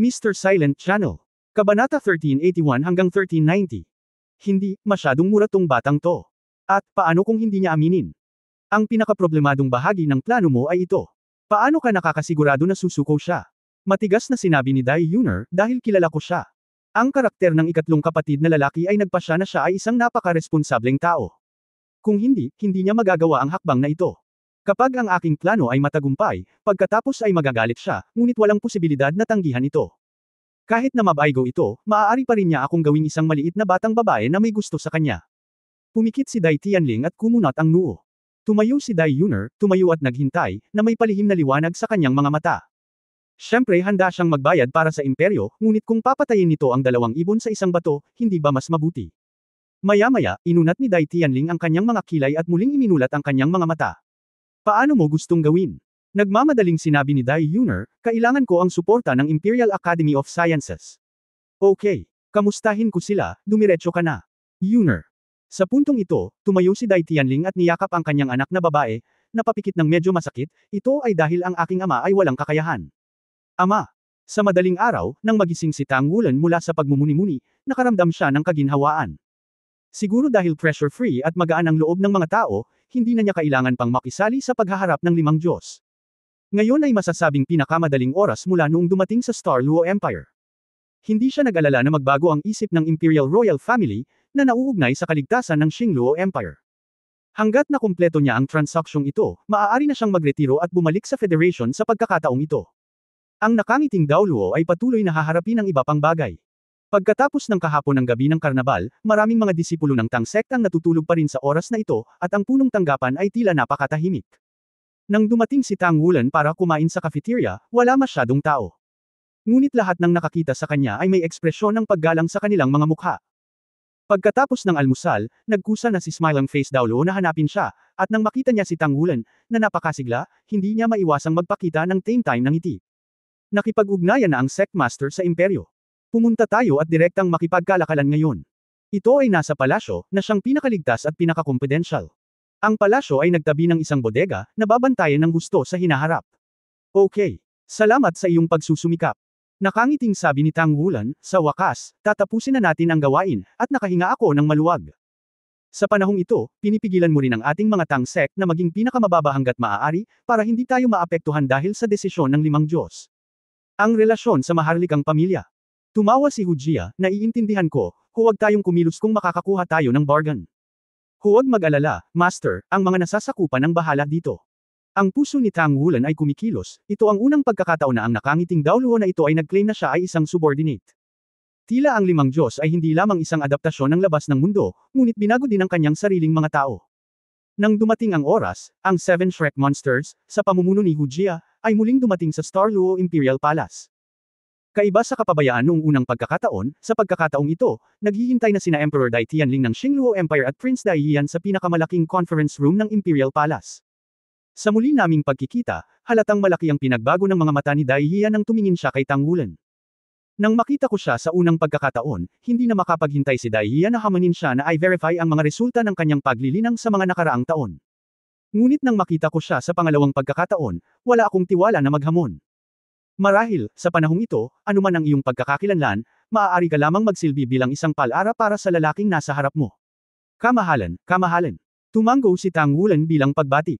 Mr. Silent Channel. Kabanata 1381 hanggang 1390. Hindi, masyadong mura tong batang to. At, paano kung hindi niya aminin? Ang pinakaproblemadong bahagi ng plano mo ay ito. Paano ka nakakasigurado na susuko siya? Matigas na sinabi ni Dai Yuner, dahil kilala ko siya. Ang karakter ng ikatlong kapatid na lalaki ay nagpasya na siya ay isang napaka-responsableng tao. Kung hindi, hindi niya magagawa ang hakbang na ito. Kapag ang aking plano ay matagumpay, pagkatapos ay magagalit siya, ngunit walang posibilidad na tanggihan ito. Kahit na mabaygo ito, maaari pa rin niya akong gawing isang maliit na batang babae na may gusto sa kanya. Pumikit si Dai Tianling at kumunat ang noo. Tumayo si Dai Yuner, tumayo at naghintay, na may palihim na liwanag sa kanyang mga mata. Siyempre handa siyang magbayad para sa imperyo, ngunit kung papatayin nito ang 2 ibon sa isang bato, hindi ba mas mabuti? Maya-maya, inunat ni Dai Tianling ang kanyang mga kilay at muling iminulat ang kanyang mga mata. Paano mo gustong gawin? Nagmamadaling sinabi ni Dai Yuner, kailangan ko ang suporta ng Imperial Academy of Sciences. Okay. Kamustahin ko sila, dumiretso ka na. Yuner. Sa puntong ito, tumayo si Dai Tianling at niyakap ang kanyang anak na babae, napapikit ng medyo masakit, ito ay dahil ang aking ama ay walang kakayahan. Ama. Sa madaling araw, nang magising si Tang Wulan mula sa pagmumuni-muni, nakaramdam siya ng kaginhawaan. Siguro dahil pressure-free at magaan ang loob ng mga tao, hindi na niya kailangan pang makisali sa paghaharap ng 5 Diyos. Ngayon ay masasabing pinakamadaling oras mula noong dumating sa Star Luo Empire. Hindi siya nag-alala na magbago ang isip ng Imperial Royal Family, na nauugnay sa kaligtasan ng Qing Luo Empire. Hanggat na kumpleto niya ang transaksyong ito, maaari na siyang magretiro at bumalik sa Federation sa pagkakataong ito. Ang nakangiting Dao Luo ay patuloy na haharapin ang iba pang bagay. Pagkatapos ng kahapon ng gabi ng karnabal, maraming mga disipulo ng Tang Sect ang natutulog pa rin sa oras na ito, at ang punong tanggapan ay tila napakatahimik. Nang dumating si Tang Wulan para kumain sa cafeteria, wala masyadong tao. Ngunit lahat ng nakakita sa kanya ay may ekspresyon ng paggalang sa kanilang mga mukha. Pagkatapos ng almusal, nagkusa na si Smiling Face Dao Luo na hanapin siya, at nang makita niya si Tang Wulan, na napakasigla, hindi niya maiwasang magpakita ng tame time ng ngiti. Nakipag-ugnayan na ang Sect Master sa imperyo. Pumunta tayo at direktang makipagkalakalan ngayon. Ito ay nasa palasyo, na siyang pinakaligtas at pinakakompedensyal. Ang palasyo ay nagtabi ng isang bodega, na babantayan ng gusto sa hinaharap. Okay. Salamat sa iyong pagsusumikap. Nakangiting sabi ni Tang Wulan, sa wakas, tatapusin na natin ang gawain, at nakahinga ako ng maluwag. Sa panahong ito, pinipigilan mo rin ang ating mga Tang Sect na maging pinakamababa hanggat maaari, para hindi tayo maapektuhan dahil sa desisyon ng 5 Diyos. Ang relasyon sa maharlikang pamilya. Tumawa si Hujia, naiintindihan ko, huwag tayong kumilos kung makakakuha tayo ng bargain. Huwag mag-alala, Master, ang mga nasasakupan ang bahala dito. Ang puso ni Tang Wulan ay kumikilos, ito ang unang pagkakataon na ang nakangiting Dao Luo na ito ay nag-claim na siya ay isang subordinate. Tila ang 5 Diyos ay hindi lamang isang adaptasyon ng labas ng mundo, ngunit binago din ang kanyang sariling mga tao. Nang dumating ang oras, ang 7 Shrek Monsters, sa pamumuno ni Hujia, ay muling dumating sa Star Luo Imperial Palace. Kaiba sa kapabayaan noong unang pagkakataon, sa pagkakataong ito, naghihintay na sina Emperor Dai Tianling ng Qing Luo Empire at Prince Dai Yian sa pinakamalaking conference room ng Imperial Palace. Sa muli naming pagkikita, halatang malaki ang pinagbago ng mga mata ni Dai Yian nang tumingin siya kay Tang Wulan. Nang makita ko siya sa unang pagkakataon, hindi na makapaghintay si Dai Yian na hamanin siya na i-verify ang mga resulta ng kanyang paglilinang sa mga nakaraang taon. Ngunit nang makita ko siya sa pangalawang pagkakataon, wala akong tiwala na maghamon. Marahil, sa panahong ito, anuman ang iyong pagkakakilanlan, maaari ka lamang magsilbi bilang isang palara para sa lalaking nasa harap mo. Kamahalan, kamahalan. Tumanggo si Tang Wulan bilang pagbati.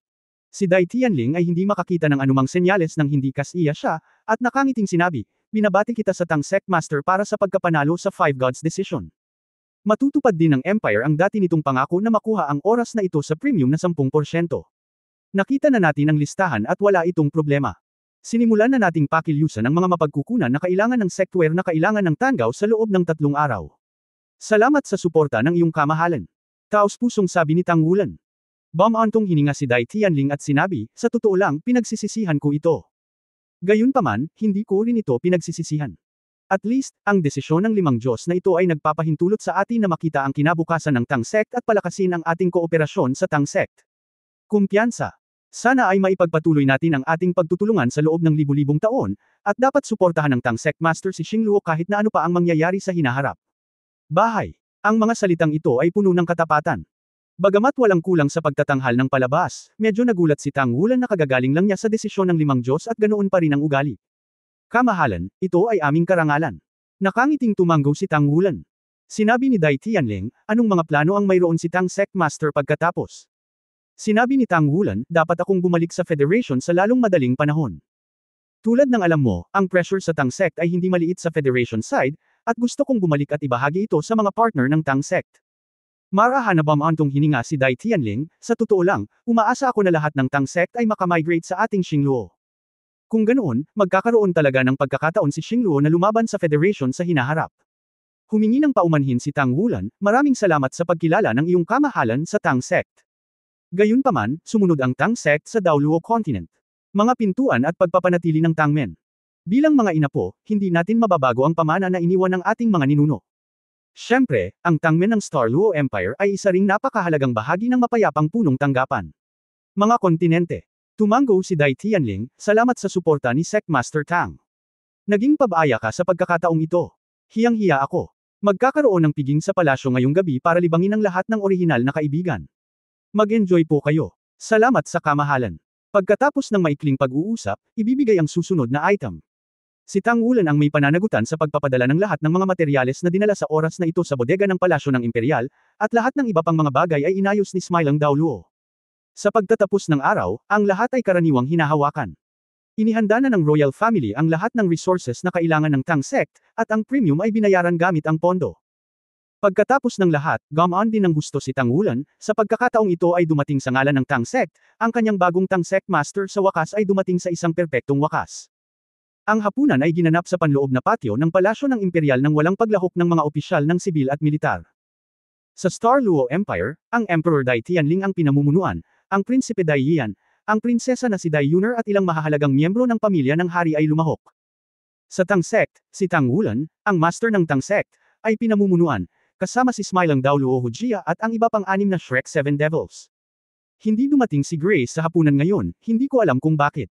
Si Dai Tianling ay hindi makakita ng anumang senyales ng hindi kasiya siya, at nakangiting sinabi, binabati kita sa Tang Sect Master para sa pagkapanalo sa 5 Gods Decision. Matutupad din ng Empire ang dati nitong pangako na makuha ang oras na ito sa premium na 10%. Nakita na natin ang listahan at wala itong problema. Sinimulan na nating pakilyusan ang mga mapagkukunan na kailangan ng sectware na kailangan ng Tanggaw sa loob ng 3 araw. Salamat sa suporta ng iyong kamahalan. Taos-pusong sabi ni Tang Wulan. Bumantong hininga si Dai Tianling at sinabi, sa totoo lang, pinagsisisihan ko ito. Gayunpaman, hindi ko rin ito pinagsisisihan. At least, ang desisyon ng 5 Diyos na ito ay nagpapahintulot sa atin na makita ang kinabukasan ng Tang Sect at palakasin ang ating kooperasyon sa Tang Sect. Kumpiyansa. Sana ay maipagpatuloy natin ang ating pagtutulungan sa loob ng libu-libong taon, at dapat suportahan ng Tang Sect Master si Qing Luo kahit na ano pa ang mangyayari sa hinaharap. Bahay. Ang mga salitang ito ay puno ng katapatan. Bagamat walang kulang sa pagtatanghal ng palabas, medyo nagulat si Tang Wulan na kagagaling lang niya sa desisyon ng 5 Diyos at ganoon pa rin ang ugali. Kamahalan, ito ay aming karangalan. Nakangiting tumanggo si Tang Wulan. Sinabi ni Dai Tianling, anong mga plano ang mayroon si Tang Sect Master pagkatapos? Sinabi ni Tang Wulan, dapat akong bumalik sa Federation sa lalong madaling panahon. Tulad ng alam mo, ang pressure sa Tang Sect ay hindi maliit sa Federation side, at gusto kong bumalik at ibahagi ito sa mga partner ng Tang Sect. Marahan na bamantong hininga si Dai Tianling, sa totoo lang, umaasa ako na lahat ng Tang Sect ay makamigrate sa ating Xingluo. Kung ganoon, magkakaroon talaga ng pagkakataon si Xingluo na lumaban sa Federation sa hinaharap. Humingi ng paumanhin si Tang Wulan, maraming salamat sa pagkilala ng iyong kamahalan sa Tang Sect. Gayunpaman, sumunod ang Tang Sect sa Daoluo Continent. Mga pintuan at pagpapanatili ng Tangmen. Bilang mga inapo, hindi natin mababago ang pamana na iniwan ng ating mga ninuno. Siyempre, ang Tangmen ng Star Luo Empire ay isa ring napakahalagang bahagi ng mapayapang punong tanggapan. Mga kontinente. Tumanggo si Dai Tianling, salamat sa suporta ni Sect Master Tang. Naging pabaya ka sa pagkakataong ito. Hiyang-hiya ako. Magkakaroon ng piging sa palasyo ngayong gabi para libangin ang lahat ng orihinal na kaibigan. Mag-enjoy po kayo. Salamat sa kamahalan. Pagkatapos ng maikling pag-uusap, ibibigay ang susunod na item. Si Tang Wulan ang may pananagutan sa pagpapadala ng lahat ng mga materyales na dinala sa oras na ito sa bodega ng palasyo ng Imperial, at lahat ng iba pang mga bagay ay inayos ni Smilang Daoluo. Sa pagtatapos ng araw, ang lahat ay karaniwang hinahawakan. Inihanda na ng Royal Family ang lahat ng resources na kailangan ng Tang Sect, at ang premium ay binayaran gamit ang pondo. Pagkatapos ng lahat, gumaan din ng gusto si Tang Wulan, sa pagkakataong ito ay dumating sa ngalan ng Tang Sect, ang kanyang bagong Tang Sect Master sa wakas ay dumating sa isang perpektong wakas. Ang hapunan ay ginanap sa panloob na patio ng palasyo ng Imperial nang walang paglahok ng mga opisyal ng sibil at militar. Sa Star Luo Empire, ang Emperor Dai Tianling ang pinamumunuan, ang Prinsipe Dai Yian, ang prinsesa na si Dai Yuner at ilang mahahalagang miyembro ng pamilya ng hari ay lumahok. Sa Tang Sect, si Tang Wulan, ang master ng Tang Sect, ay pinamumunuan, kasama si Smilang Daoluo Hujia at ang iba pang 6 na Shrek 7 Devils. Hindi dumating si Grace sa hapunan ngayon, hindi ko alam kung bakit.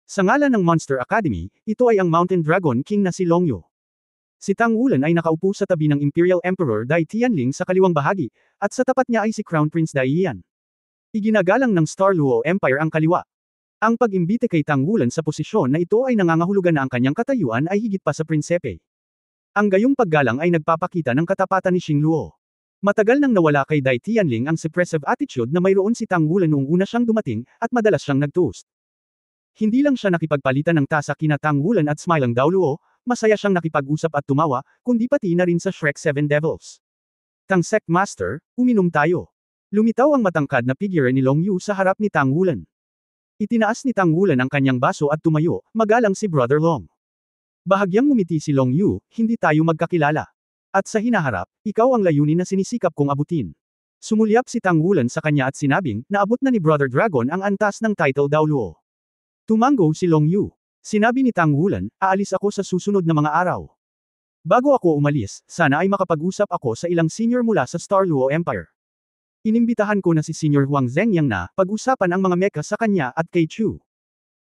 Sa ngalan ng Monster Academy, ito ay ang Mountain Dragon King na si Longyu. Si Tang Wulan ay nakaupo sa tabi ng Imperial Emperor Dai Tianling sa kaliwang bahagi, at sa tapat niya ay si Crown Prince Dai Yian. Iginagalang ng Star Luo Empire ang kaliwa. Ang pag-imbite kay Tang Wulan sa posisyon na ito ay nangangahulugan na ang kanyang katayuan ay higit pa sa prinsepe. Ang gayong paggalang ay nagpapakita ng katapatan ni Xingluo. Matagal nang nawala kay Dai Tianling ang suppressive attitude na mayroon si Tang Wulan noong una siyang dumating, at madalas siyang nag-toast. Hindi lang siya nakipagpalitan ng tasa kina Tang Wulan at Smilang Daoluo, masaya siyang nakipag-usap at tumawa, kundi pati na rin sa Shrek 7 Devils. Tang Sect Master, uminom tayo. Lumitaw ang matangkad na figure ni Long Yu sa harap ni Tang Wulan. Itinaas ni Tang Wulan ang kanyang baso at tumayo, magalang si Brother Long. Bahagyang ngumiti si Long Yu, hindi tayo magkakilala. At sa hinaharap, ikaw ang layunin na sinisikap kong abutin. Sumulyap si Tang Wulan sa kanya at sinabing, naabot na ni Brother Dragon ang antas ng title Daoluo. Tumanggo si Long Yu. Sinabi ni Tang Wulan, aalis ako sa susunod na mga araw. Bago ako umalis, sana ay makapag-usap ako sa ilang senior mula sa Star Luo Empire. Inimbitahan ko na si Senior Huang Zhengyang na, pag-usapan ang mga mecha sa kanya at kay Chu.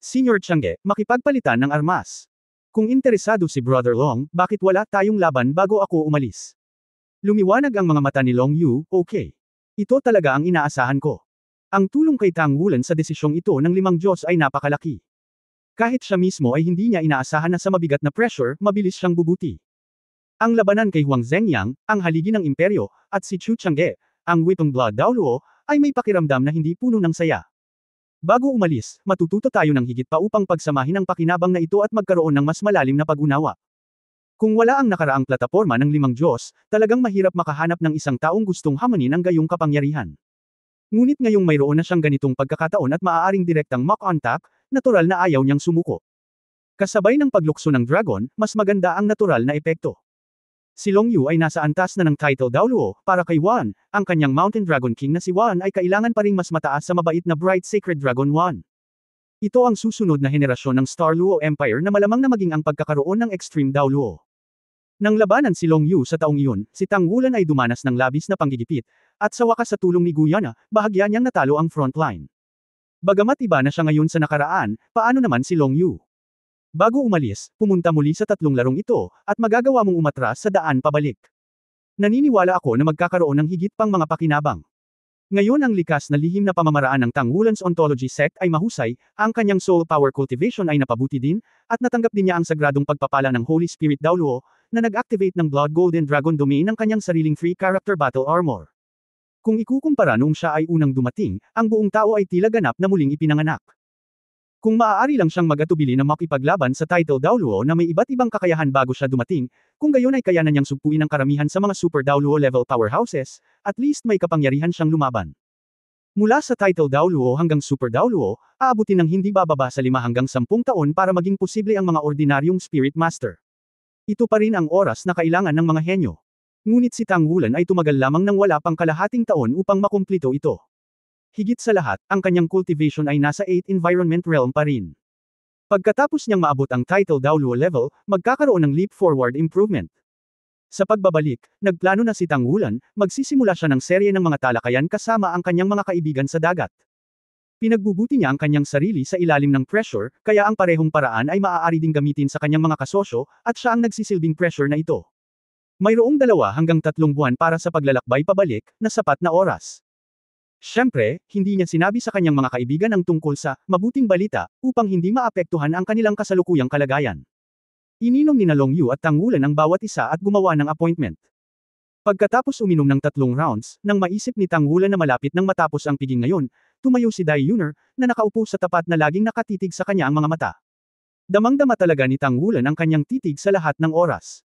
Senior Changge, makipagpalitan ng armas. Kung interesado si Brother Long, bakit wala tayong laban bago ako umalis? Lumiwanag ang mga mata ni Long Yu, okay. Ito talaga ang inaasahan ko. Ang tulong kay Tang Wulan sa desisyong ito ng 5 Diyos ay napakalaki. Kahit siya mismo ay hindi niya inaasahan na sa mabigat na pressure, mabilis siyang bubuti. Ang labanan kay Huang Zhengyang, ang haligi ng imperyo, at si Chu Changge, ang Witong Blood Daoluo, ay may pakiramdam na hindi puno ng saya. Bago umalis, matututo tayo ng higit pa upang pagsamahin ang pakinabang na ito at magkaroon ng mas malalim na pag-unawa. Kung wala ang nakaraang plataporma ng 5 Diyos, talagang mahirap makahanap ng isang taong gustong hamanin ang gayong kapangyarihan. Ngunit ngayong mayroon na siyang ganitong pagkakataon at maaaring direktang mock-on tap, natural na ayaw niyang sumuko. Kasabay ng paglukso ng dragon, mas maganda ang natural na epekto. Si Long Yu ay nasa antas na ng title Daoluo, para kay Wan, ang kanyang Mountain Dragon King na si Wan ay kailangan pa ring mas mataas sa mabait na Bright Sacred Dragon Wan. Ito ang susunod na henerasyon ng Star Luo Empire na malamang na maging ang pagkakaroon ng Extreme Daoluo. Nang labanan si Long Yu sa taong iyon, si Tang Wulan ay dumanas ng labis na panggigipit, at sa wakas sa tulong ni Guyana, bahagya niyang natalo ang frontline. Bagamat iba na siya ngayon sa nakaraan, paano naman si Long Yu? Bago umalis, pumunta muli sa 3 larong ito, at magagawa mong umatras sa daan pabalik. Naniniwala ako na magkakaroon ng higit pang mga pakinabang. Ngayon ang likas na lihim na pamamaraan ng Tang Wulan's Ontology Sect ay mahusay, ang kanyang soul power cultivation ay napabuti din, at natanggap din niya ang sagradong pagpapala ng Holy Spirit Daoluo, na nag-activate ng Blood Golden Dragon Domain ng kanyang sariling free character battle armor. Kung ikukumpara noong siya ay unang dumating, ang buong tao ay tila ganap na muling ipinanganak. Kung maaari lang siyang mag-atubili na makipaglaban sa title Daoluo na may iba't ibang kakayahan bago siya dumating, kung gayon ay kayanan niyang sugpuin ang karamihan sa mga Super Daoluo level powerhouses, at least may kapangyarihan siyang lumaban. Mula sa title Daoluo hanggang Super Daoluo, aabutin ng hindi bababa sa 5 hanggang 10 taon para maging posible ang mga ordinaryong Spirit Master. Ito pa rin ang oras na kailangan ng mga henyo. Ngunit si Tang Wulan ay tumagal lamang ng wala pang kalahating taon upang makumplito ito. Higit sa lahat, ang kanyang cultivation ay nasa 8 environment realm pa rin. Pagkatapos niyang maabot ang title Daoluo level, magkakaroon ng leap forward improvement. Sa pagbabalik, nagplano na si Tang Wulan, magsisimula siya ng serye ng mga talakayan kasama ang kanyang mga kaibigan sa dagat. Pinagbubuti niya ang kanyang sarili sa ilalim ng pressure, kaya ang parehong paraan ay maaari ding gamitin sa kanyang mga kasosyo, at siya ang nagsisilbing pressure na ito. Mayroong 2 hanggang 3 buwan para sa paglalakbay pabalik, na sapat na oras. Siyempre, hindi niya sinabi sa kanyang mga kaibigan ang tungkol sa mabuting balita, upang hindi maapektuhan ang kanilang kasalukuyang kalagayan. Ininom ni Long Yu at Tang Wulan ang bawat isa at gumawa ng appointment. Pagkatapos uminom ng 3 rounds, nang maisip ni Tang Wulan na malapit nang matapos ang piging ngayon, tumayo si Dai Yuner, na nakaupo sa tapat na laging nakatitig sa kanya ang mga mata. Damang-dama talaga ni Tang Wulan ang kanyang titig sa lahat ng oras.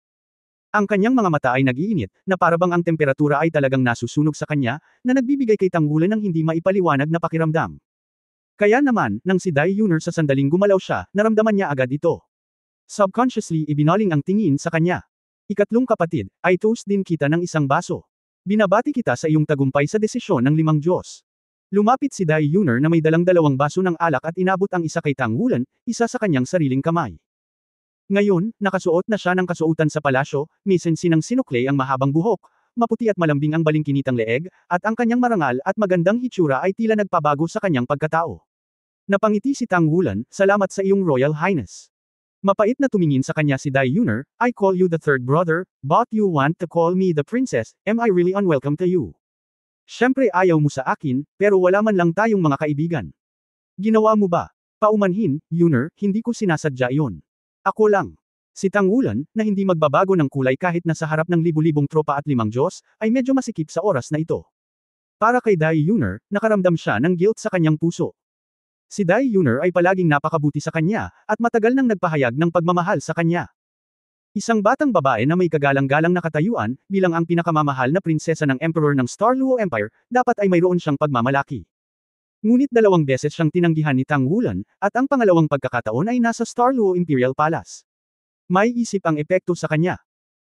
Ang kanyang mga mata ay nag-iinit, na parabang ang temperatura ay talagang nasusunog sa kanya, na nagbibigay kay Tang Wulan ng hindi maipaliwanag na pakiramdam. Kaya naman, nang si Dai Yuner sa sandaling gumalaw siya, naramdaman niya agad ito. Subconsciously ibinaling ang tingin sa kanya. Ikatlong kapatid, ay toast din kita ng isang baso. Binabati kita sa iyong tagumpay sa desisyon ng 5 Diyos. Lumapit si Dai Yuner na may dalang 2 baso ng alak at inabot ang isa kay Tang Wulan, isa sa kanyang sariling kamay. Ngayon, nakasuot na siya ng kasuotan sa palasyo, misensinang sinukle ang mahabang buhok, maputi at malambing ang balingkinitang leeg, at ang kanyang marangal at magandang hitsura ay tila nagpabago sa kanyang pagkatao. Napangiti si Tang Wulan, salamat sa iyong Royal Highness. Mapait na tumingin sa kanya si Dai Yuner, I call you the third brother, but you want to call me the princess, am I really unwelcome to you? Siyempre ayaw mo sa akin, pero wala man lang tayong mga kaibigan. Ginawa mo ba? Paumanhin, Yuner, hindi ko sinasadya iyon. Ako lang. Si Tang Wulan, na hindi magbabago ng kulay kahit na sa harap ng libu-libong tropa at 5 Diyos, ay medyo masikip sa oras na ito. Para kay Dai Yuner, nakaramdam siya ng guilt sa kanyang puso. Si Dai Yuner ay palaging napakabuti sa kanya, at matagal nang nagpahayag ng pagmamahal sa kanya. Isang batang babae na may kagalang-galang na katayuan, bilang ang pinakamamahal na prinsesa ng Emperor ng Starluo Empire, dapat ay mayroon siyang pagmamalaki. Ngunit 2 beses siyang tinanggihan ni Tang Wulan, at ang pangalawang pagkakataon ay nasa Starluo Imperial Palace. May isip ang epekto sa kanya.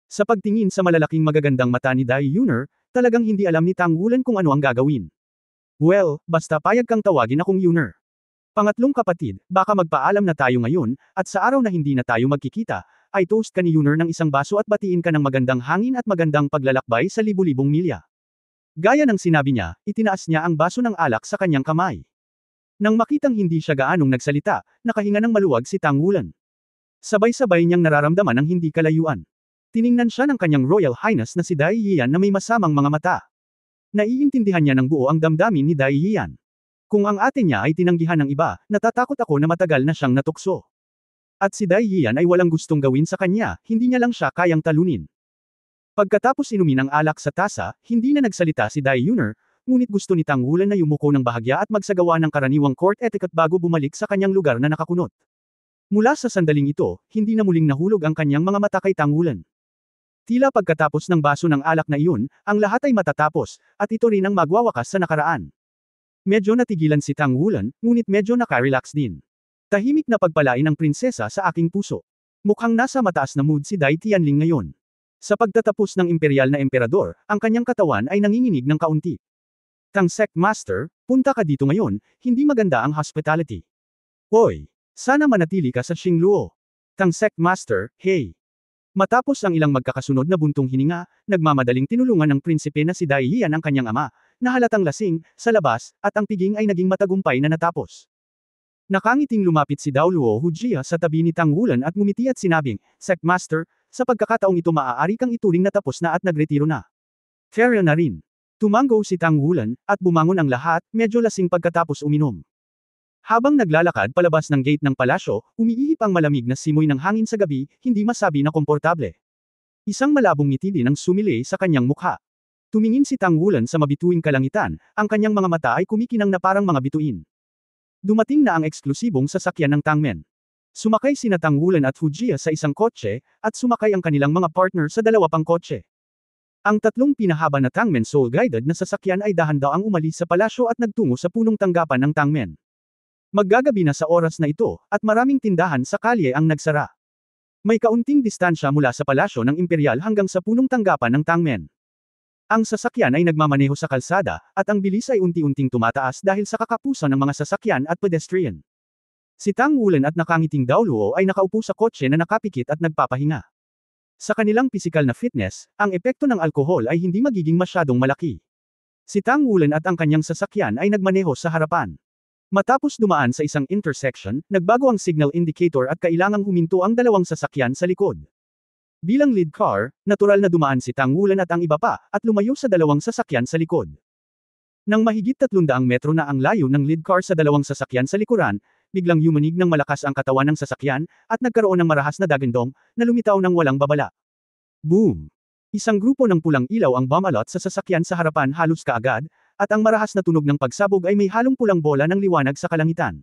Sa pagtingin sa malalaking magagandang mata ni Dai Yuner, talagang hindi alam ni Tang Wulan kung ano ang gagawin. Well, basta payag kang tawagin akong Yuner. Pangatlong kapatid, baka magpaalam na tayo ngayon, at sa araw na hindi na tayo magkikita, ay toast ka ni Yuner ng isang baso at batiin ka ng magandang hangin at magandang paglalakbay sa libu-libong milya. Gaya ng sinabi niya, itinaas niya ang baso ng alak sa kanyang kamay. Nang makitang hindi siya gaanong nagsalita, nakahinga ng maluwag si Tang Wulan. Sabay-sabay niyang nararamdaman ang hindi kalayuan. Tiningnan siya ng kanyang Royal Highness na si Dai Yian na may masamang mga mata. Naiintindihan niya ng buo ang damdamin ni Dai Yian. Kung ang ate niya ay tinanggihan ng iba, natatakot ako na matagal na siyang natukso. At si Dai Yian ay walang gustong gawin sa kanya, hindi niya lang siya kayang talunin. Pagkatapos inumin ang alak sa tasa, hindi na nagsalita si Dai Yuner, ngunit gusto ni Tang Wulan na yumuko ng bahagya at magsagawa ng karaniwang court etiquette bago bumalik sa kanyang lugar na nakakunot. Mula sa sandaling ito, hindi na muling nahulog ang kanyang mga mata kay Tang Wulan. Tila pagkatapos ng baso ng alak na iyon, ang lahat ay matatapos, at ito rin ang magwawakas sa nakaraan. Medyo natigilan si Tang Wulan, ngunit medyo nakarelax din. Tahimik na pagpalain ng prinsesa sa aking puso. Mukhang nasa mataas na mood si Dai Tianling ngayon. Sa pagtatapos ng imperial na emperador, ang kanyang katawan ay nanginginig ng kaunti. Tang Sect Master, punta ka dito ngayon, hindi maganda ang hospitality. Hoy! Sana manatili ka sa Xingluo. Tang Sect Master, hey! Matapos ang ilang magkakasunod na buntong hininga, nagmamadaling tinulungan ng prinsipe na si Dai Yian ang kanyang ama, na halatang lasing, sa labas, at ang piging ay naging matagumpay na natapos. Nakangiting lumapit si Daoluo Hujia sa tabi ni Tang Wulan at ngumiti at sinabing, Sect Master, sa pagkakataong ito maaari kang ituring na tapos na at nagretiro na. Fair na rin. Tumango si Tang Wulan, at bumangon ang lahat, medyo lasing pagkatapos uminom. Habang naglalakad palabas ng gate ng palasyo, umiihip ang malamig na simoy ng hangin sa gabi, hindi masabi na komportable. Isang malabong ngiti din ang sumili sa kanyang mukha. Tumingin si Tang Wulan sa mabituing kalangitan, ang kanyang mga mata ay kumikinang na parang mga bituin. Dumating na ang eksklusibong sasakyan ng Tangmen. Sumakay sina Tang Wulan at Hu Jia sa isang kotse, at sumakay ang kanilang mga partner sa dalawa pang kotse. Ang tatlong pinahaba na Tangmen Soul-guided na sasakyan ay dahan-daang umalis sa palasyo at nagtungo sa punong tanggapan ng Tangmen. Maggagabi na sa oras na ito, at maraming tindahan sa kalye ang nagsara. May kaunting distansya mula sa palasyo ng Imperial hanggang sa punong tanggapan ng Tangmen. Ang sasakyan ay nagmamaneho sa kalsada, at ang bilis ay unti-unting tumataas dahil sa kakapusan ng mga sasakyan at pedestrian. Si Tang Wulan at nakangiting Dao Luo ay nakaupo sa kotse na nakapikit at nagpapahinga. Sa kanilang pisikal na fitness, ang epekto ng alkohol ay hindi magiging masyadong malaki. Si Tang Wulan at ang kanyang sasakyan ay nagmaneho sa harapan. Matapos dumaan sa isang intersection, nagbago ang signal indicator at kailangang huminto ang dalawang sasakyan sa likod. Bilang lead car, natural na dumaan si Tang Wulan at ang iba pa, at lumayo sa dalawang sasakyan sa likod. Nang mahigit 300 metro na ang layo ng lead car sa dalawang sasakyan sa likuran, biglang yumanig ng malakas ang katawan ng sasakyan, at nagkaroon ng marahas na dagandong, na lumitaw ng walang babala. Boom! Isang grupo ng pulang ilaw ang bumalot sa sasakyan sa harapan halos kaagad, at ang marahas na tunog ng pagsabog ay may halong pulang bola ng liwanag sa kalangitan.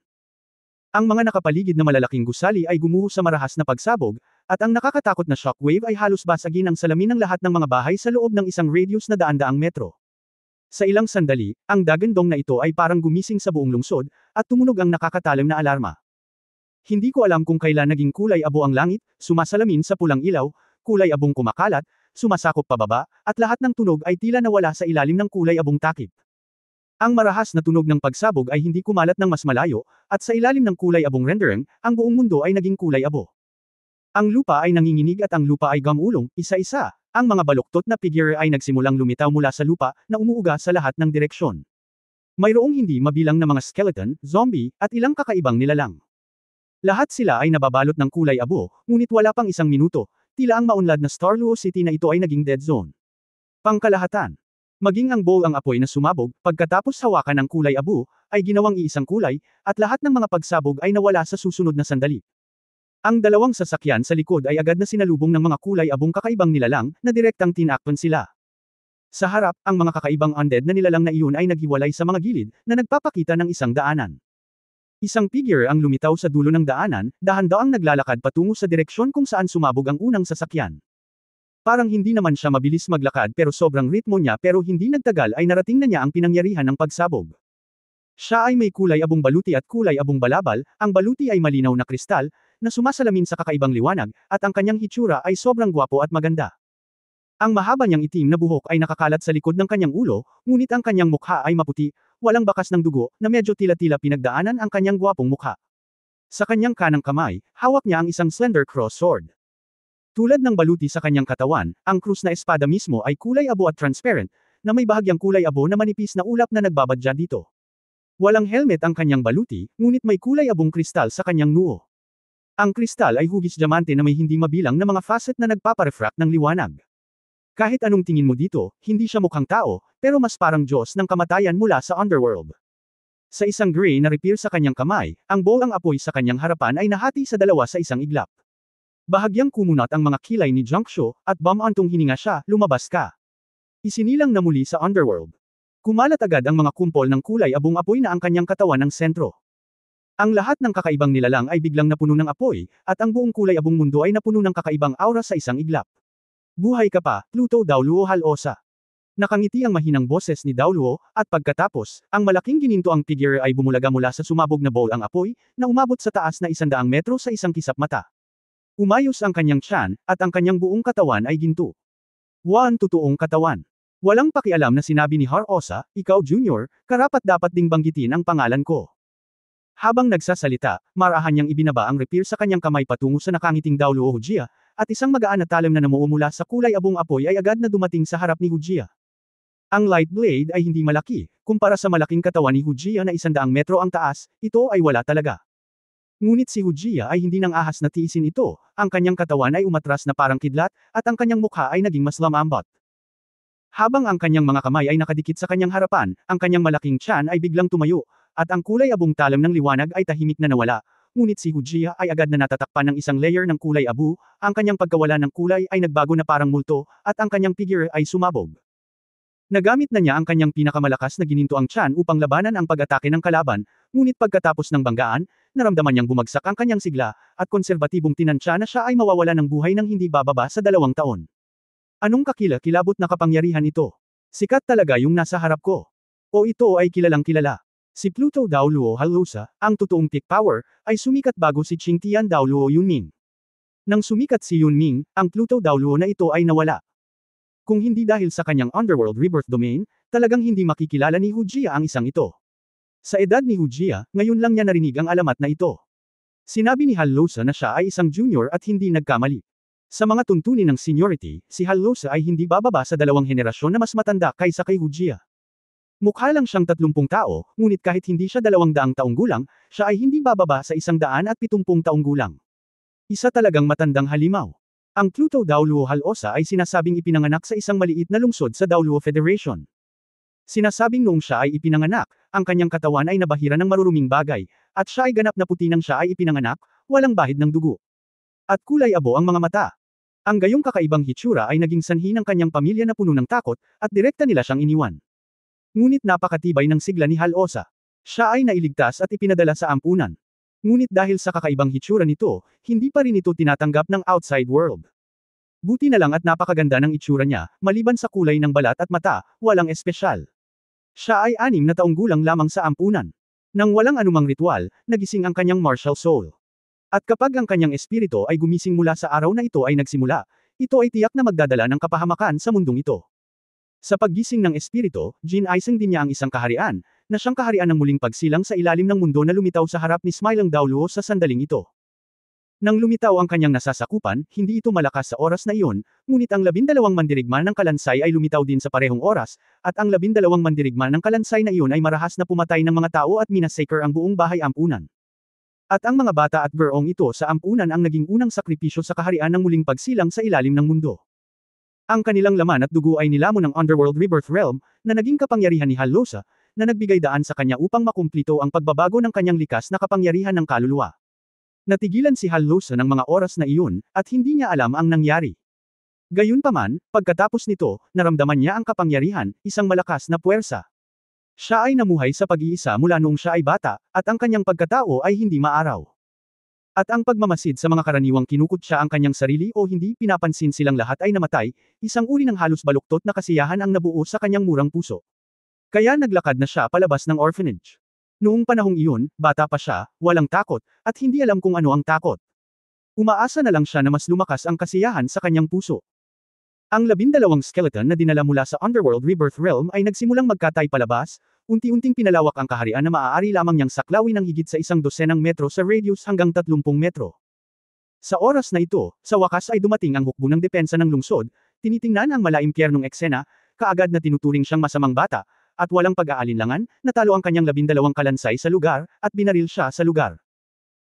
Ang mga nakapaligid na malalaking gusali ay gumuho sa marahas na pagsabog, at ang nakakatakot na shockwave ay halos basagin ang salamin ng lahat ng mga bahay sa loob ng isang radius na daan-daang metro. Sa ilang sandali, ang dagandong na ito ay parang gumising sa buong lungsod, at tumunog ang nakakatalim na alarma. Hindi ko alam kung kailan naging kulay abo ang langit, sumasalamin sa pulang ilaw, kulay abong kumakalat, sumasakop pababa, at lahat ng tunog ay tila nawala sa ilalim ng kulay abong takip. Ang marahas na tunog ng pagsabog ay hindi kumalat ng mas malayo, at sa ilalim ng kulay abong rendering, ang buong mundo ay naging kulay abo. Ang lupa ay nanginginig at ang lupa ay gamulong, isa-isa. Ang mga baluktot na figure ay nagsimulang lumitaw mula sa lupa, na umuuga sa lahat ng direksyon. Mayroong hindi mabilang na mga skeleton, zombie, at ilang kakaibang nilalang. Lahat sila ay nababalot ng kulay abo, ngunit wala pang isang minuto, tila ang maunlad na Starluo City na ito ay naging dead zone. Pangkalahatan. Maging ang bowl ang apoy na sumabog, pagkatapos hawakan ng kulay abo, ay ginawang iisang kulay, at lahat ng mga pagsabog ay nawala sa susunod na sandali. Ang dalawang sasakyan sa likod ay agad na sinalubong ng mga kulay abong kakaibang nilalang, na direktang tinakpan sila. Sa harap, ang mga kakaibang undead na nilalang na iyon ay naghiwalay sa mga gilid, na nagpapakita ng isang daanan. Isang figure ang lumitaw sa dulo ng daanan, dahan-daang naglalakad patungo sa direksyon kung saan sumabog ang unang sasakyan. Parang hindi naman siya mabilis maglakad pero sobrang ritmo niya pero hindi nagtagal ay narating na niya ang pinangyarihan ng pagsabog. Siya ay may kulay abong baluti at kulay abong balabal, ang baluti ay malinaw na kristal, na sumasalamin sa kakaibang liwanag, at ang kanyang hitsura ay sobrang gwapo at maganda. Ang mahaba niyang itim na buhok ay nakakalat sa likod ng kanyang ulo, ngunit ang kanyang mukha ay maputi, walang bakas ng dugo, na medyo tila-tila pinagdaanan ang kanyang gwapong mukha. Sa kanyang kanang kamay, hawak niya ang isang slender cross sword. Tulad ng baluti sa kanyang katawan, ang krus na espada mismo ay kulay abo at transparent, na may bahagyang kulay abo na manipis na ulap na nagbabadya dito. Walang helmet ang kanyang baluti, ngunit may kulay abong kristal sa kanyang noo. Ang kristal ay hugis diamante na may hindi mabilang na mga facet na nagpaparefract ng liwanag. Kahit anong tingin mo dito, hindi siya mukhang tao, pero mas parang Diyos ng kamatayan mula sa underworld. Sa isang gray na rapier sa kanyang kamay, ang bowl ang apoy sa kanyang harapan ay nahati sa dalawa sa isang iglap. Bahagyang kumunat ang mga kilay ni Junksho, at bamantong hininga siya, lumabas ka. Isinilang na muli sa underworld. Kumalat agad ang mga kumpol ng kulay abong apoy na ang kanyang katawan ng sentro. Ang lahat ng kakaibang nilalang ay biglang napuno ng apoy, at ang buong kulay abong mundo ay napuno ng kakaibang aura sa isang iglap. Buhay ka pa, Pluto Dao Luo Halosa. Nakangiti ang mahinang boses ni Dao Luo, at pagkatapos, ang malaking gininto ang figure ay bumulaga mula sa sumabog na bowl ang apoy, na umabot sa taas na 100 metro sa isang kisap mata. Umayos ang kanyang tiyan, at ang kanyang buong katawan ay ginto. Totoong katawan. Walang pakialam na sinabi ni Harosa, ikaw Junior, karapat-dapat ding banggitin ang pangalan ko. Habang nagsasalita, marahan niyang ibinaba ang rapier sa kanyang kamay patungo sa nakangiting Dao Luo Hujia, at isang magaan na talim na namumula sa kulay abong apoy ay agad na dumating sa harap ni Hujia. Ang light blade ay hindi malaki, kumpara sa malaking katawan ni Hujia na 100 metro ang taas, ito ay wala talaga. Ngunit si Hujia ay hindi nang ahas na tiisin ito, ang kanyang katawan ay umatras na parang kidlat, at ang kanyang mukha ay naging mas lamambot. Habang ang kanyang mga kamay ay nakadikit sa kanyang harapan, ang kanyang malaking tiyan ay biglang tumayo, at ang kulay abong talam ng liwanag ay tahimik na nawala. Ngunit si Hujia ay agad na natatakpan ng isang layer ng kulay abu, ang kanyang pagkawala ng kulay ay nagbago na parang multo, at ang kanyang figure ay sumabog. Nagamit na niya ang kanyang pinakamalakas na ginintoang tiyan upang labanan ang pag-atake ng kalaban, ngunit pagkatapos ng banggaan, naramdaman niyang bumagsak ang kanyang sigla, at konserbatibong tinansya na siya ay mawawala ng buhay ng hindi bababa sa 2 taon. Anong kakila-kilabot na kapangyarihan ito? Sikat talaga yung nasa harap ko. O ito ay kilalang kilala. Si Pluto Dao Luo Halosa, ang totoong peak power, ay sumikat bago si Qingtian Dao Luo Yunming. Nang sumikat si Yunming, ang Pluto Dao Luo na ito ay nawala. Kung hindi dahil sa kanyang Underworld Rebirth Domain, talagang hindi makikilala ni Hujia ang isang ito. Sa edad ni Hujia, ngayon lang niya narinig ang alamat na ito. Sinabi ni Halosa na siya ay isang junior at hindi nagkamali. Sa mga tuntunin ng seniority, si Halosa ay hindi bababa sa 2 henerasyon na mas matanda kaysa kay Hujia. Mukha lang siyang 30 tao, ngunit kahit hindi siya 200 taong gulang, siya ay hindi bababa sa 170 taong gulang. Isa talagang matandang halimaw. Ang Pluto Dao Luo Halosa ay sinasabing ipinanganak sa isang maliit na lungsod sa Dao Luo Federation. Sinasabing noong siya ay ipinanganak, ang kanyang katawan ay nabahira ng maruruming bagay, at siya ay ganap na puti nang siya ay ipinanganak, walang bahid ng dugo. At kulay abo ang mga mata. Ang gayong kakaibang hitsura ay naging sanhi ng kanyang pamilya na puno ng takot, at direkta nila siyang iniwan. Ngunit napakatibay ng sigla ni Halosa. Siya ay nailigtas at ipinadala sa ampunan. Ngunit dahil sa kakaibang hitsura nito, hindi pa rin ito tinatanggap ng outside world. Buti na lang at napakaganda ng itsura niya, maliban sa kulay ng balat at mata, walang espesyal. Siya ay 6 na taong gulang lamang sa ampunan. Nang walang anumang ritual, nagising ang kanyang martial soul. At kapag ang kanyang espiritu ay gumising mula sa araw na ito ay nagsimula, ito ay tiyak na magdadala ng kapahamakan sa mundong ito. Sa paggising ng espiritu, ginaisang din niya ang isang kaharian, na siyang kaharian ng muling pagsilang sa ilalim ng mundo na lumitaw sa harap ni Smiling Dao Luo sa sandaling ito. Nang lumitaw ang kanyang nasasakupan, hindi ito malakas sa oras na iyon, ngunit ang 12 mandirigma ng kalansay ay lumitaw din sa parehong oras, at ang 12 mandirigma ng kalansay na iyon ay marahas na pumatay ng mga tao at minasacre ang buong bahay ampunan. At ang mga bata at gurong ito sa ampunan ang naging unang sakripisyo sa kaharian ng muling pagsilang sa ilalim ng mundo. Ang kanilang laman at dugo ay nilamon ng Underworld Rebirth Realm, na naging kapangyarihan ni Halosa, na nagbigay daan sa kanya upang makumplito ang pagbabago ng kanyang likas na kapangyarihan ng kaluluwa. Natigilan si Halosa ng mga oras na iyon, at hindi niya alam ang nangyari. Gayunpaman, pagkatapos nito, naramdaman niya ang kapangyarihan, isang malakas na puwersa. Siya ay namuhay sa pag-iisa mula noong siya ay bata, at ang kanyang pagkatao ay hindi maaraw. At ang pagmamasid sa mga karaniwang kinukutya ang kanyang sarili o hindi pinapansin silang lahat ay namatay, isang uri ng halos baluktot na kasiyahan ang nabuo sa kanyang murang puso. Kaya naglakad na siya palabas ng orphanage. Noong panahong iyon, bata pa siya, walang takot, at hindi alam kung ano ang takot. Umaasa na lang siya na mas lumakas ang kasiyahan sa kanyang puso. Ang 12 skeleton na dinala mula sa Underworld Rebirth Realm ay nagsimulang magkatay palabas, unti-unting pinalawak ang kaharian na maaari lamang niyang saklawin ng higit sa 100 metro sa radius hanggang 30 metro. Sa oras na ito, sa wakas ay dumating ang hukbo ng depensa ng lungsod, tinitingnan ang malaimpyernong eksena, kaagad na tinuturing siyang masamang bata, at walang pag-aalinlangan, natalo ang kanyang 12 kalansay sa lugar, at binaril siya sa lugar.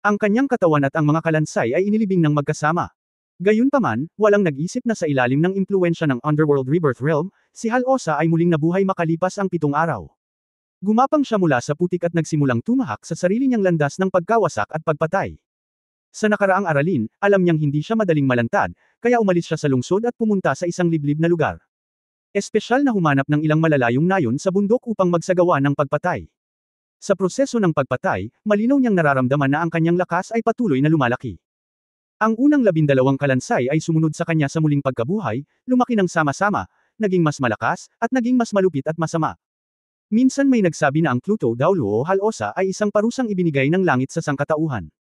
Ang kanyang katawan at ang mga kalansay ay inilibing ng magkasama. Gayunpaman, walang nag-isip na sa ilalim ng impluensya ng Underworld Rebirth Realm, si Halosa ay muling nabuhay makalipas ang 7 araw. Gumapang siya mula sa putik at nagsimulang tumahak sa sarili niyang landas ng pagkawasak at pagpatay. Sa nakaraang aralin, alam niyang hindi siya madaling malantad, kaya umalis siya sa lungsod at pumunta sa isang liblib na lugar. Espesyal na humanap ng ilang malalayong nayon sa bundok upang magsagawa ng pagpatay. Sa proseso ng pagpatay, malinaw niyang nararamdaman na ang kanyang lakas ay patuloy na lumalaki. Ang unang 12 kalansay ay sumunod sa kanya sa muling pagkabuhay, lumaki ng sama-sama, naging mas malakas, at naging mas malupit at masama. Minsan may nagsabi na ang Pluto Dao Luo Halosa ay isang parusang ibinigay ng langit sa sangkatauhan.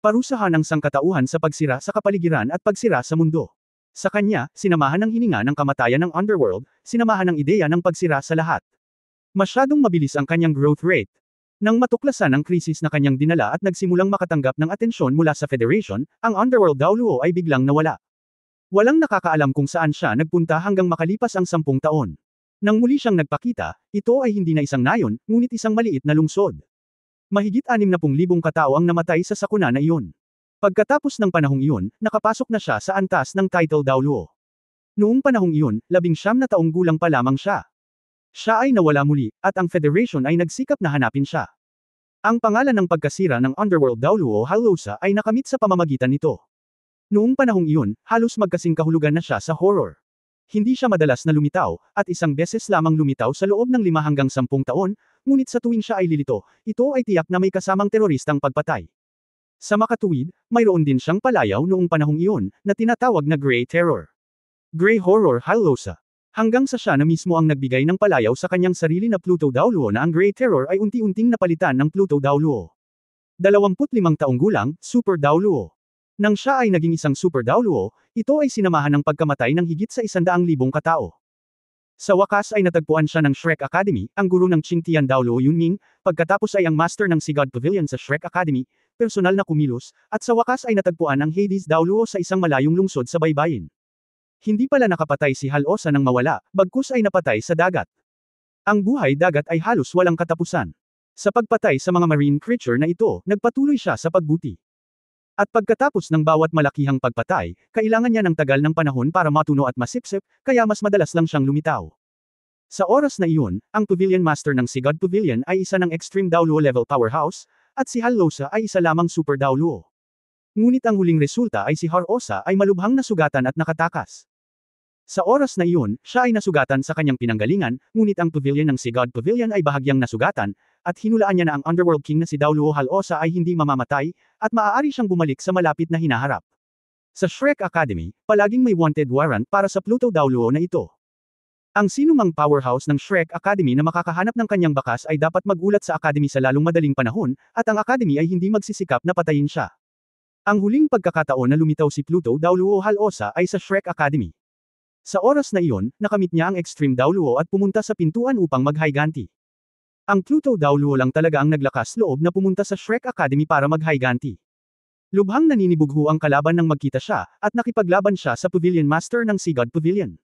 Parusahan ang sangkatauhan sa pagsira sa kapaligiran at pagsira sa mundo. Sa kanya, sinamahan ng hininga ng kamatayan ng Underworld, sinamahan ng ideya ng pagsira sa lahat. Masyadong mabilis ang kanyang growth rate. Nang matuklasan ang krisis na kanyang dinala at nagsimulang makatanggap ng atensyon mula sa Federation, ang Underworld Dao Luo ay biglang nawala. Walang nakakaalam kung saan siya nagpunta hanggang makalipas ang 10 taon. Nang muli siyang nagpakita, ito ay hindi na isang nayon, ngunit isang maliit na lungsod. Mahigit 60,000 katao ang namatay sa sakuna na iyon. Pagkatapos ng panahong iyon, nakapasok na siya sa antas ng title Dao Luo. Noong panahong iyon, 19 na taong gulang pa lamang siya. Siya ay nawala muli, at ang Federation ay nagsikap na hanapin siya. Ang pangalan ng pagkasira ng Underworld Dauluo Halosa ay nakamit sa pamamagitan nito. Noong panahong iyon, halos magkasing kahulugan na siya sa horror. Hindi siya madalas na lumitaw, at isang beses lamang lumitaw sa loob ng 5 hanggang 10 taon, ngunit sa tuwing siya ay lilito, ito ay tiyak na may kasamang teroristang pagpatay. Sa makatuwid, mayroon din siyang palayaw noong panahong iyon, na tinatawag na Grey Terror. Grey Horror Halosa. Hanggang sa siya na mismo ang nagbigay ng palayaw sa kanyang sarili na Pluto Dauluo na ang Grey Terror ay unti-unting napalitan ng Pluto Dauluo. 25 taong gulang, Super Dauluo. Nang siya ay naging isang Super Dauluo, ito ay sinamahan ng pagkamatay ng higit sa 100,000 katao. Sa wakas ay natagpuan siya ng Shrek Academy, ang guro ng Qingtian Daoluo Yunming, pagkatapos ay ang master ng Sigad Pavilion sa Shrek Academy, personal na kumilos, at sa wakas ay natagpuan ang Hades Dauluo sa isang malayong lungsod sa baybayin. Hindi pala nakapatay si Halosa nang mawala, bagkus ay napatay sa dagat. Ang buhay dagat ay halos walang katapusan. Sa pagpatay sa mga marine creature na ito, nagpatuloy siya sa pagbuti. At pagkatapos ng bawat malakihang pagpatay, kailangan niya ng tagal ng panahon para matuno at masipsip, kaya mas madalas lang siyang lumitaw. Sa oras na iyon, ang Pavilion Master ng Sigad Pavilion ay isa ng Extreme Dauluo level powerhouse, at si Halosa ay isa lamang Super Dauluo. Ngunit ang huling resulta ay si Halosa ay malubhang nasugatan at nakatakas. Sa oras na iyon, siya ay nasugatan sa kanyang pinanggalingan, ngunit ang Pavilion ng Sigad Pavilion ay bahagyang nasugatan, at hinulaan niya na ang Underworld King na si Dauluo Halosa ay hindi mamamatay, at maaari siyang bumalik sa malapit na hinaharap. Sa Shrek Academy, palaging may wanted warrant para sa Pluto Dauluo na ito. Ang sinumang powerhouse ng Shrek Academy na makakahanap ng kanyang bakas ay dapat magulat sa Academy sa lalong madaling panahon, at ang Academy ay hindi magsisikap na patayin siya. Ang huling pagkakataon na lumitaw si Pluto Dauluo Halosa ay sa Shrek Academy. Sa oras na iyon, nakamit niya ang Extreme Dauluo at pumunta sa pintuan upang maghayganti. Ang Pluto Dauluo lang talaga ang naglakas loob na pumunta sa Shrek Academy para maghayganti. Lubhang naninibugho ang kalaban nang magkita siya, at nakipaglaban siya sa Pavilion Master ng Sigad Pavilion.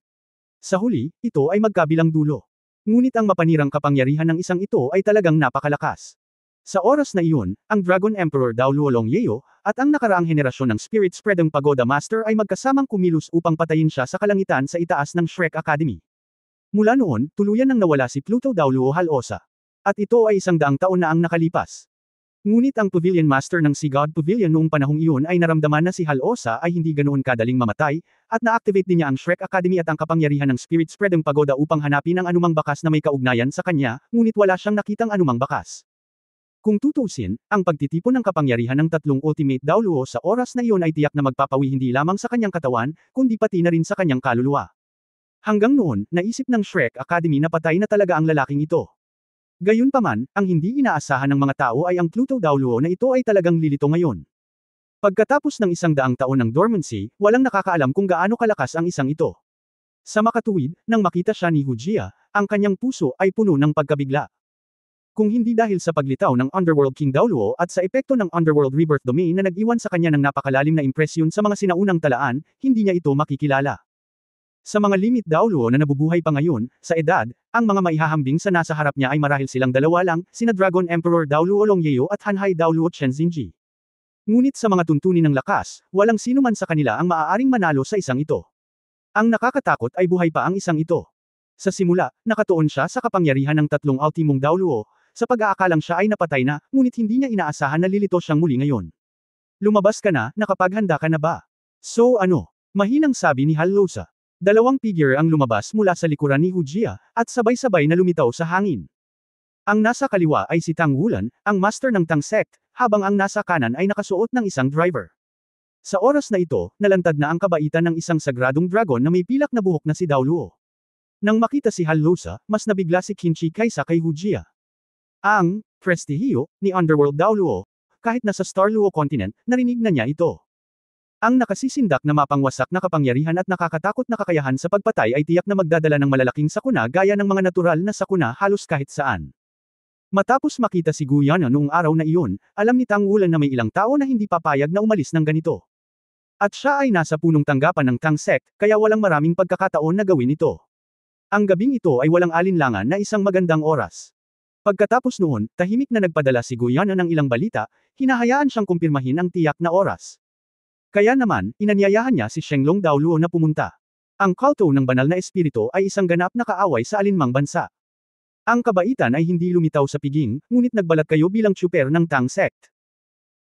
Sa huli, ito ay magkabilang dulo. Ngunit ang mapanirang kapangyarihan ng isang ito ay talagang napakalakas. Sa oras na iyon, ang Dragon Emperor Dauluo Longyeo, at ang nakaraang henerasyon ng Spirit Spreading Pagoda Master ay magkasamang kumilos upang patayin siya sa kalangitan sa itaas ng Shrek Academy. Mula noon, tuluyan nang nawala si Pluto Dauluo Halosa. At ito ay 100 taon na ang nakalipas. Ngunit ang Pavilion Master ng Sigad Pavilion noong panahong iyon ay naramdaman na si Halosa ay hindi ganoon kadaling mamatay, at na-activate din niya ang Shrek Academy at ang kapangyarihan ng Spirit Spreading Pagoda upang hanapin ang anumang bakas na may kaugnayan sa kanya, ngunit wala siyang nakitang anumang bakas. Kung tutuusin, ang pagtitipon ng kapangyarihan ng tatlong Ultimate Dauluo sa oras na iyon ay tiyak na magpapawi hindi lamang sa kanyang katawan, kundi pati na rin sa kanyang kaluluwa. Hanggang noon, naisip ng Shrek Academy na patay na talaga ang lalaking ito. Gayunpaman, ang hindi inaasahan ng mga tao ay ang Pluto Dauluo na ito ay talagang lilito ngayon. Pagkatapos ng 100 taon ng dormancy, walang nakakaalam kung gaano kalakas ang isang ito. Sa makatuwid, nang makita siya ni Hujia, ang kanyang puso ay puno ng pagkabigla. Kung hindi dahil sa paglitaw ng Underworld King Dauluo at sa epekto ng Underworld Rebirth Domain na nag-iwan sa kanya ng napakalalim na impresyon sa mga sinaunang talaan, hindi niya ito makikilala. Sa mga limit Dauluo na nabubuhay pa ngayon, sa edad, ang mga maihahambing sa nasa harap niya ay marahil silang dalawa lang, sina Dragon Emperor Dauluo Longyeo at Hanhai Dauluo Chenzinji. Ngunit sa mga tuntunin ng lakas, walang sino man sa kanila ang maaaring manalo sa isang ito. Ang nakakatakot ay buhay pa ang isang ito. Sa simula, nakatuon siya sa kapangyarihan ng tatlong ultimong Dauluo, sa pag-aakalang siya ay napatay na, ngunit hindi niya inaasahan na lilito siyang muli ngayon. Lumabas ka na, nakapaghanda ka na ba? So ano? Mahinang sabi ni Halosa. Dalawang figure ang lumabas mula sa likuran ni Hujia, at sabay-sabay na lumitaw sa hangin. Ang nasa kaliwa ay si Tang Wulan, ang master ng Tang Sect, habang ang nasa kanan ay nakasuot ng isang driver. Sa oras na ito, nalantad na ang kabaitan ng isang sagradong dragon na may pilak na buhok na si Dauluo. Nang makita si Halosa, mas nabigla si Qinchi kaysa kay Hujia. Ang prestihiyo ni Underworld Dauluo, kahit nasa Starluo Continent, narinig na niya ito. Ang nakasisindak na mapangwasak na kapangyarihan at nakakatakot na kakayahan sa pagpatay ay tiyak na magdadala ng malalaking sakuna gaya ng mga natural na sakuna halos kahit saan. Matapos makita si Guyana noong araw na iyon, alam ni Tang Wulan na may ilang tao na hindi papayag na umalis ng ganito. At siya ay nasa punong tanggapan ng Tang Sect, kaya walang maraming pagkakataon na gawin ito. Ang gabing ito ay walang alinlangan na isang magandang oras. Pagkatapos noon, tahimik na nagpadala si Guyana ng ilang balita, hinahayaan siyang kumpirmahin ang tiyak na oras. Kaya naman, inanyayahan niya si Shenglong Dauluo na pumunta. Ang kulto ng banal na espiritu ay isang ganap na kaaway sa alinmang bansa. Ang kabaitan ay hindi lumitaw sa piging, ngunit nagbalat kayo bilang tsuper ng Tang sect.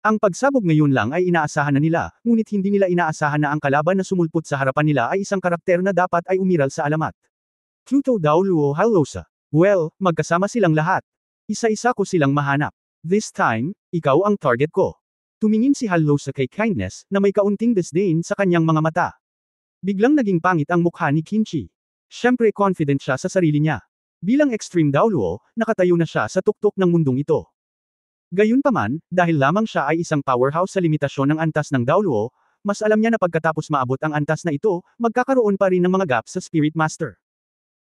Ang pagsabog ngayon lang ay inaasahan na nila, ngunit hindi nila inaasahan na ang kalaban na sumulpot sa harapan nila ay isang karakter na dapat ay umiral sa alamat. Pluto Dao Luo Halosa. Well, magkasama silang lahat. Isa-isa ko silang mahanap. This time, ikaw ang target ko. Tumingin si Halosa kay Kindness, na may kaunting disdain sa kanyang mga mata. Biglang naging pangit ang mukha ni Kinchi. Siyempre confident siya sa sarili niya. Bilang Extreme Dao Luo, nakatayo na siya sa tuktok ng mundong ito. Gayunpaman, dahil lamang siya ay isang powerhouse sa limitasyon ng antas ng Dao Luo, mas alam niya na pagkatapos maabot ang antas na ito, magkakaroon pa rin ng mga gaps sa Spirit Master.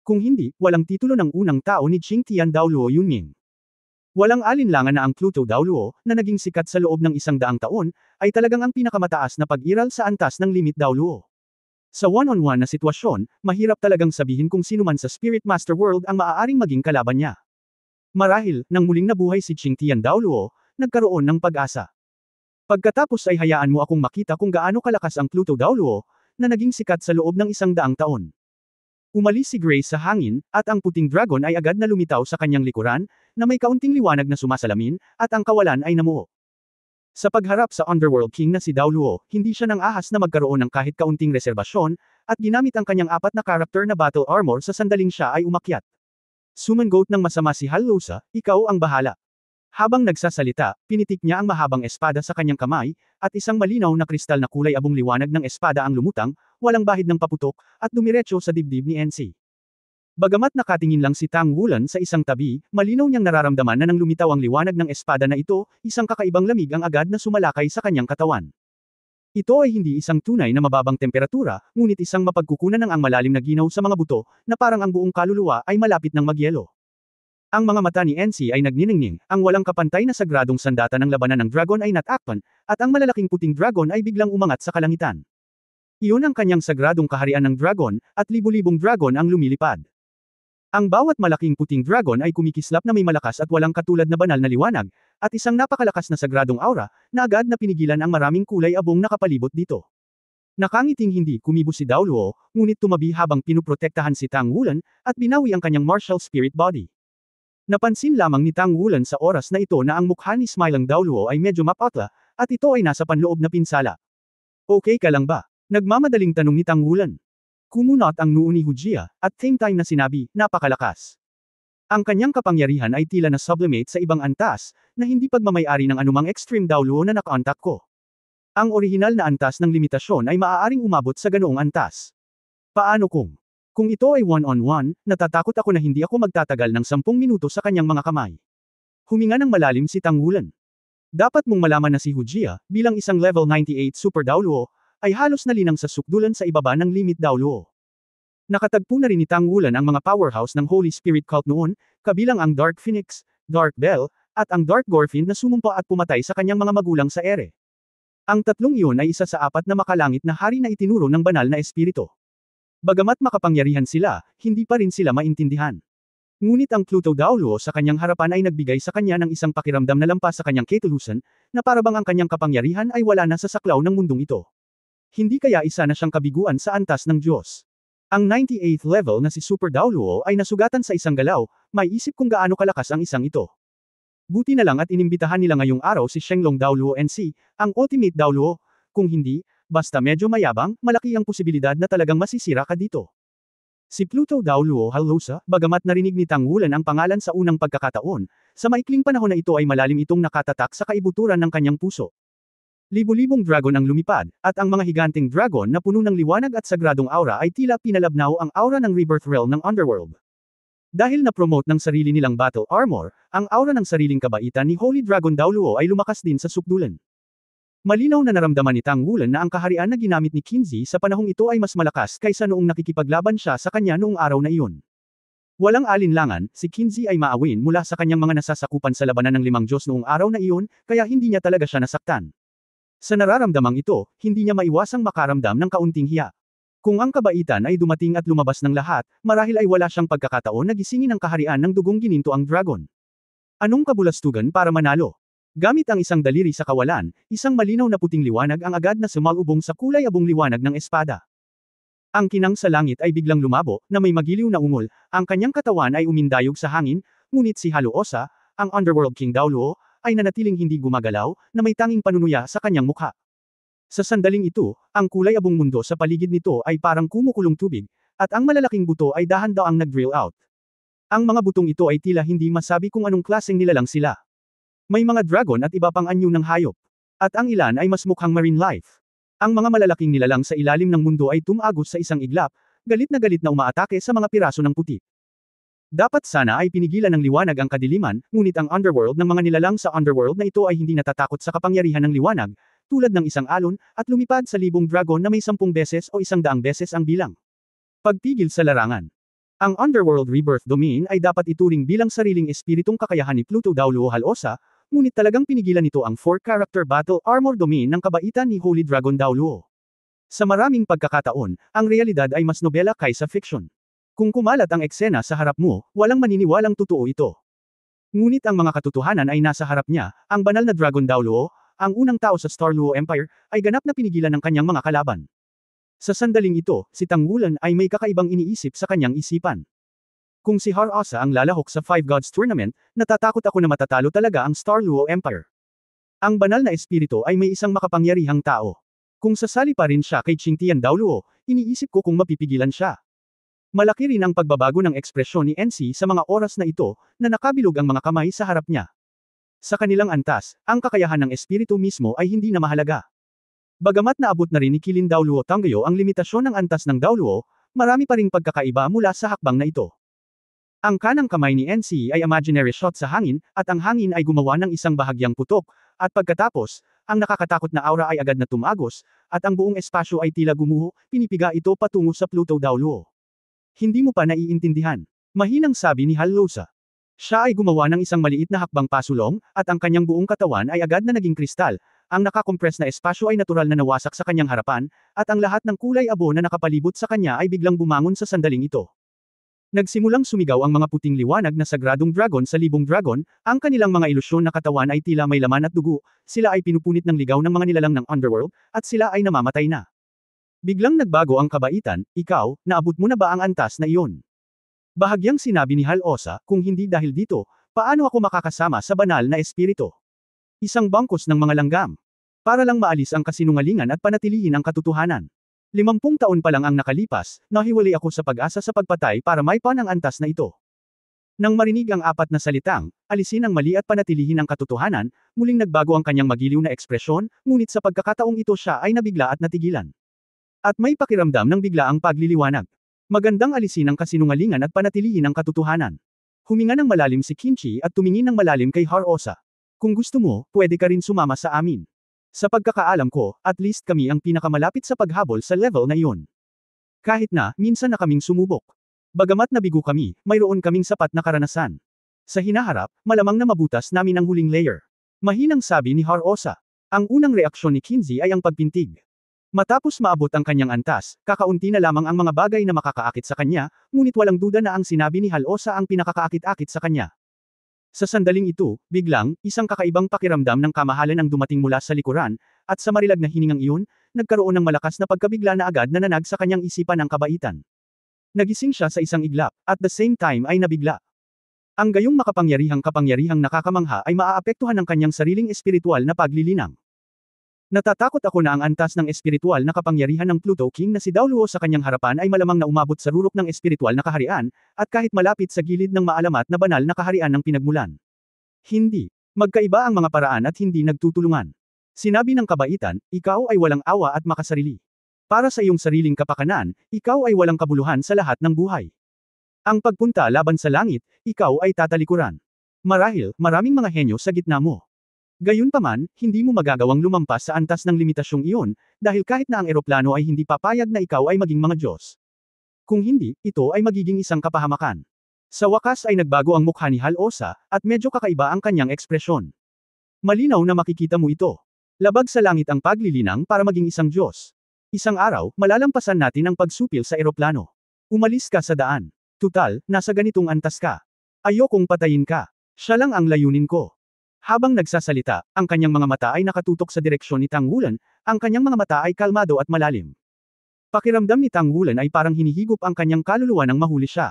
Kung hindi, walang titulo ng unang tao ni Qingtian Dao Luo Yunming. Walang alinlangan na ang Pluto Dao Luo, na naging sikat sa loob ng 100 taon, ay talagang ang pinakamataas na pag-iral sa antas ng limit Dao Luo. Sa one-on-one na sitwasyon, mahirap talagang sabihin kung sino man sa Spirit Master World ang maaaring maging kalaban niya. Marahil, nang muling nabuhay si Qingtian Dao Luo, nagkaroon ng pag-asa. Pagkatapos ay hayaan mo akong makita kung gaano kalakas ang Pluto Dao Luo, na naging sikat sa loob ng 100 taon. Umalis si Grace sa hangin, at ang puting dragon ay agad na lumitaw sa kanyang likuran, na may kaunting liwanag na sumasalamin, at ang kawalan ay namuo. Sa pagharap sa Underworld King na si Dao Luo, hindi siya nang ahas na magkaroon ng kahit kaunting reserbasyon, at ginamit ang kanyang 4 na character na battle armor sa sandaling siya ay umakyat. Sumangot ng masama si Halosa, ikaw ang bahala. Habang nagsasalita, pinitik niya ang mahabang espada sa kanyang kamay, at isang malinaw na kristal na kulay abong liwanag ng espada ang lumutang, walang bahid ng paputok, at dumiretso sa dibdib ni NC. Bagamat nakatingin lang si Tang Wulan sa isang tabi, malinaw niyang nararamdaman na nang lumitaw ang liwanag ng espada na ito, isang kakaibang lamig ang agad na sumalakay sa kanyang katawan. Ito ay hindi isang tunay na mababang temperatura, ngunit isang mapagkukunan ng ang malalim na ginaw sa mga buto, na parang ang buong kaluluwa ay malapit ng magyelo. Ang mga mata ni NC ay nagniningning, ang walang kapantay na sagradong sandata ng labanan ng dragon ay natakpan, at ang malalaking puting dragon ay biglang umangat sa kalangitan. Iyon ang kanyang sagradong kaharian ng dragon, at libu-libong dragon ang lumilipad. Ang bawat malaking puting dragon ay kumikislap na may malakas at walang katulad na banal na liwanag, at isang napakalakas na sagradong aura, na agad na pinigilan ang maraming kulay abong nakapalibot dito. Nakangiting hindi kumibo si Dao Luo, ngunit tumabi habang pinuprotektahan si Tang Wulan, at binawi ang kanyang martial spirit body. Napansin lamang ni Tang Wulan sa oras na ito na ang mukha ni Smiling Dao Luo ay medyo mapatla, at ito ay nasa panloob na pinsala. Okay ka lang ba? Nagmamadaling tanong ni Tang Wulan. Kumunot ang noo ni Hujia, at same time na sinabi, napakalakas. Ang kanyang kapangyarihan ay tila na sublimate sa ibang antas, na hindi pagmamayari ng anumang extreme Dao Luo na nakaontak ko. Ang orihinal na antas ng limitasyon ay maaaring umabot sa ganoong antas. Paano kung ito ay one-on-one, natatakot ako na hindi ako magtatagal ng 10 minuto sa kanyang mga kamay. Huminga ng malalim si Tang Wulan. Dapat mong malaman na si Hujia, bilang isang level 98 Super Dao Luo, ay halos nalinang sa sukdulan sa ibaba ng limit Dao Luo. Nakatagpo na rin ni Tang Wulan ang mga powerhouse ng Holy Spirit Cult noon, kabilang ang Dark Phoenix, Dark Bell, at ang Dark Gorfin na sumumpa at pumatay sa kanyang mga magulang sa ere. Ang tatlong iyon ay isa sa 4 na makalangit na hari na itinuro ng banal na espiritu. Bagamat makapangyarihan sila, hindi pa rin sila maintindihan. Ngunit ang Pluto Dao Luo sa kanyang harapan ay nagbigay sa kanya ng isang pakiramdam na lampas sa kanyang ketulusan, na parabang ang kanyang kapangyarihan ay wala na sa saklaw ng mundong ito. Hindi kaya isa na siyang kabiguan sa antas ng Diyos. Ang 98th level na si Super Dao Luo ay nasugatan sa isang galaw, may isip kung gaano kalakas ang isang ito. Buti na lang at inimbitahan nila ngayong araw si Shenglong Dao Luo NC, ang Ultimate Dao Luo, kung hindi, basta medyo mayabang, malaki ang posibilidad na talagang masisira ka dito. Si Pluto Dao Luo Halosa, bagamat narinig ni Tang Wulan ang pangalan sa unang pagkakataon, sa maikling panahon na ito ay malalim itong nakatatak sa kaibuturan ng kanyang puso. Libu-libong dragon ang lumipad, at ang mga higanting dragon na puno ng liwanag at sagradong aura ay tila pinalabnaw ang aura ng Rebirth Realm ng Underworld. Dahil na-promote ng sarili nilang battle armor, ang aura ng sariling kabaitan ni Holy Dragon Dao Luo ay lumakas din sa sukdulan. Malinaw na naramdaman ni Tang Wulan na ang kaharian na ginamit ni Qinzi sa panahong ito ay mas malakas kaysa noong nakikipaglaban siya sa kanya noong araw na iyon. Walang alinlangan, si Qinzi ay maawin mula sa kanyang mga nasasakupan sa labanan ng 5 Diyos noong araw na iyon, kaya hindi niya talaga siya nasaktan. Sa nararamdamang ito, hindi niya maiwasang makaramdam ng kaunting hiya. Kung ang kabaitan ay dumating at lumabas ng lahat, marahil ay wala siyang pagkakataon na gisingin ang kaharian ng dugong gininto ang dragon. Anong kabulastugan para manalo? Gamit ang isang daliri sa kawalan, isang malinaw na puting liwanag ang agad na sumalubong sa kulay abong liwanag ng espada. Ang kinang sa langit ay biglang lumabo, na may magiliw na ungol, ang kanyang katawan ay umindayog sa hangin, ngunit si Haluosa, ang Underworld King Daoluo, ay nanatiling hindi gumagalaw, na may tanging panunuya sa kanyang mukha. Sa sandaling ito, ang kulay abong mundo sa paligid nito ay parang kumukulong tubig, at ang malalaking buto ay dahan-daang nag-drill out. Ang mga butong ito ay tila hindi masabi kung anong klaseng nilalang sila. May mga dragon at iba pang anyo ng hayop. At ang ilan ay mas mukhang marine life. Ang mga malalaking nilalang sa ilalim ng mundo ay tumagos sa isang iglap, galit na umaatake sa mga piraso ng puti. Dapat sana ay pinigilan ng liwanag ang kadiliman, ngunit ang underworld ng mga nilalang sa underworld na ito ay hindi natatakot sa kapangyarihan ng liwanag, tulad ng isang alon, at lumipad sa libong dragon na may 10 beses o 100 beses ang bilang. Pagpigil sa larangan. Ang Underworld Rebirth Domain ay dapat ituring bilang sariling espiritong kakayahan ni Pluto Daoluo Halosa, ngunit talagang pinigilan nito ang 4-character battle armor domain ng kabaitan ni Holy Dragon Daoluo. Sa maraming pagkakataon, ang realidad ay mas nobela kaysa fiction. Kung kumalat ang eksena sa harap mo, walang maniniwalang totoo ito. Ngunit ang mga katotohanan ay nasa harap niya, ang banal na Dragon Daoluo, ang unang tao sa Starluo Empire, ay ganap na pinigilan ng kanyang mga kalaban. Sa sandaling ito, si Tangwulan ay may kakaibang iniisip sa kanyang isipan. Kung si Haluosa ang lalahok sa Five Gods Tournament, natatakot ako na matatalo talaga ang Starluo Empire. Ang banal na espiritu ay may isang makapangyarihang tao. Kung sasali pa rin siya kay Qingtian Daoluo, iniisip ko kung mapipigilan siya. Malaki rin ang pagbabago ng ekspresyon ni NC sa mga oras na ito, na nakabilog ang mga kamay sa harap niya. Sa kanilang antas, ang kakayahan ng espiritu mismo ay hindi na mahalaga. Bagamat naabot na rin ni Qilin Daoluo Tanggayo ang limitasyon ng antas ng Daoluo, marami pa ring pagkakaiba mula sa hakbang na ito. Ang kanang kamay ni NC ay imaginary shot sa hangin, at ang hangin ay gumawa ng isang bahagyang putok, at pagkatapos, ang nakakatakot na aura ay agad na tumagos, at ang buong espasyo ay tila gumuho, pinipiga ito patungo sa Pluto Daoluo. Hindi mo pa naiintindihan. Mahinang sabi ni Haluosa. Siya ay gumawa ng isang maliit na hakbang pasulong, at ang kanyang buong katawan ay agad na naging kristal, ang nakakompress na espasyo ay natural na nawasak sa kanyang harapan, at ang lahat ng kulay abo na nakapalibot sa kanya ay biglang bumangon sa sandaling ito. Nagsimulang sumigaw ang mga puting liwanag na sagradong dragon sa libong dragon, ang kanilang mga ilusyon na katawan ay tila may laman at dugo, sila ay pinupunit ng ligaw ng mga nilalang ng underworld, at sila ay namamatay na. Biglang nagbago ang kabaitan, ikaw, naabot mo na ba ang antas na iyon? Bahagyang sinabi ni Haluosa, kung hindi dahil dito, paano ako makakasama sa banal na espiritu? Isang bangkos ng mga langgam. Para lang maalis ang kasinungalingan at panatilihin ang katotohanan. 50 taon pa lang ang nakalipas, nahiwalay ako sa pag-asa sa pagpatay para maipan ang antas na ito. Nang marinig ang 4 na salitang, alisin ang mali at panatilihin ang katotohanan, muling nagbago ang kanyang magiliw na ekspresyon, ngunit sa pagkakataong ito siya ay nabigla at natigilan. At may pakiramdam ng biglaang pagliliwanag. Magandang alisin ang kasinungalingan at panatilihin ang katotohanan. Huminga ng malalim si Qingqi at tumingin ng malalim kay Haluosa. Kung gusto mo, pwede ka rin sumama sa amin. Sa pagkakaalam ko, at least kami ang pinakamalapit sa paghabol sa level na iyon. Kahit na, minsan na kaming sumubok. Bagamat nabigo kami, mayroon kaming sapat na karanasan. Sa hinaharap, malamang na mabutas namin ang huling layer. Mahinang sabi ni Haluosa. Ang unang reaksyon ni Qingqi ay ang pagpintig. Matapos maabot ang kanyang antas, kakaunti na lamang ang mga bagay na makakaakit sa kanya, ngunit walang duda na ang sinabi ni Haluosa ang pinakakaakit-akit sa kanya. Sa sandaling ito, biglang, isang kakaibang pakiramdam ng kamahalan ang dumating mula sa likuran, at sa marilag na hiningang iyon, nagkaroon ng malakas na pagkabigla na agad na nanag sa kanyang isipan ang kabaitan. Nagising siya sa isang iglap, at the same time ay nabigla. Ang gayong kapangyarihang nakakamangha ay maaapektuhan ng kanyang sariling espiritual na paglilinang. Natatakot ako na ang antas ng espiritual na kapangyarihan ng Pluto King na si Daoluo sa kanyang harapan ay malamang na umabot sa rurok ng espiritual na kaharian, at kahit malapit sa gilid ng maalamat na banal na kaharian ng pinagmulan. Hindi. Magkaiba ang mga paraan at hindi nagtutulungan. Sinabi ng kabaitan, ikaw ay walang awa at makasarili. Para sa iyong sariling kapakanan, ikaw ay walang kabuluhan sa lahat ng buhay. Ang pagpunta laban sa langit, ikaw ay tatalikuran. Marahil, maraming mga henyo sa gitna mo. Gayunpaman, hindi mo magagawang lumampas sa antas ng limitasyong iyon, dahil kahit na ang eroplano ay hindi papayag na ikaw ay maging mga Diyos. Kung hindi, ito ay magiging isang kapahamakan. Sa wakas ay nagbago ang mukha ni Haluosa, at medyo kakaiba ang kanyang ekspresyon. Malinaw na makikita mo ito. Labag sa langit ang paglilinang para maging isang Diyos. Isang araw, malalampasan natin ang pagsupil sa eroplano. Umalis ka sa daan. Tutal, nasa ganitong antas ka. Ayokong patayin ka. Siya lang ang layunin ko. Habang nagsasalita, ang kanyang mga mata ay nakatutok sa direksyon ni Tangwulan, ang kanyang mga mata ay kalmado at malalim. Pakiramdam ni Tang Wulan ay parang hinihigop ang kanyang kaluluwa nang mahuli siya.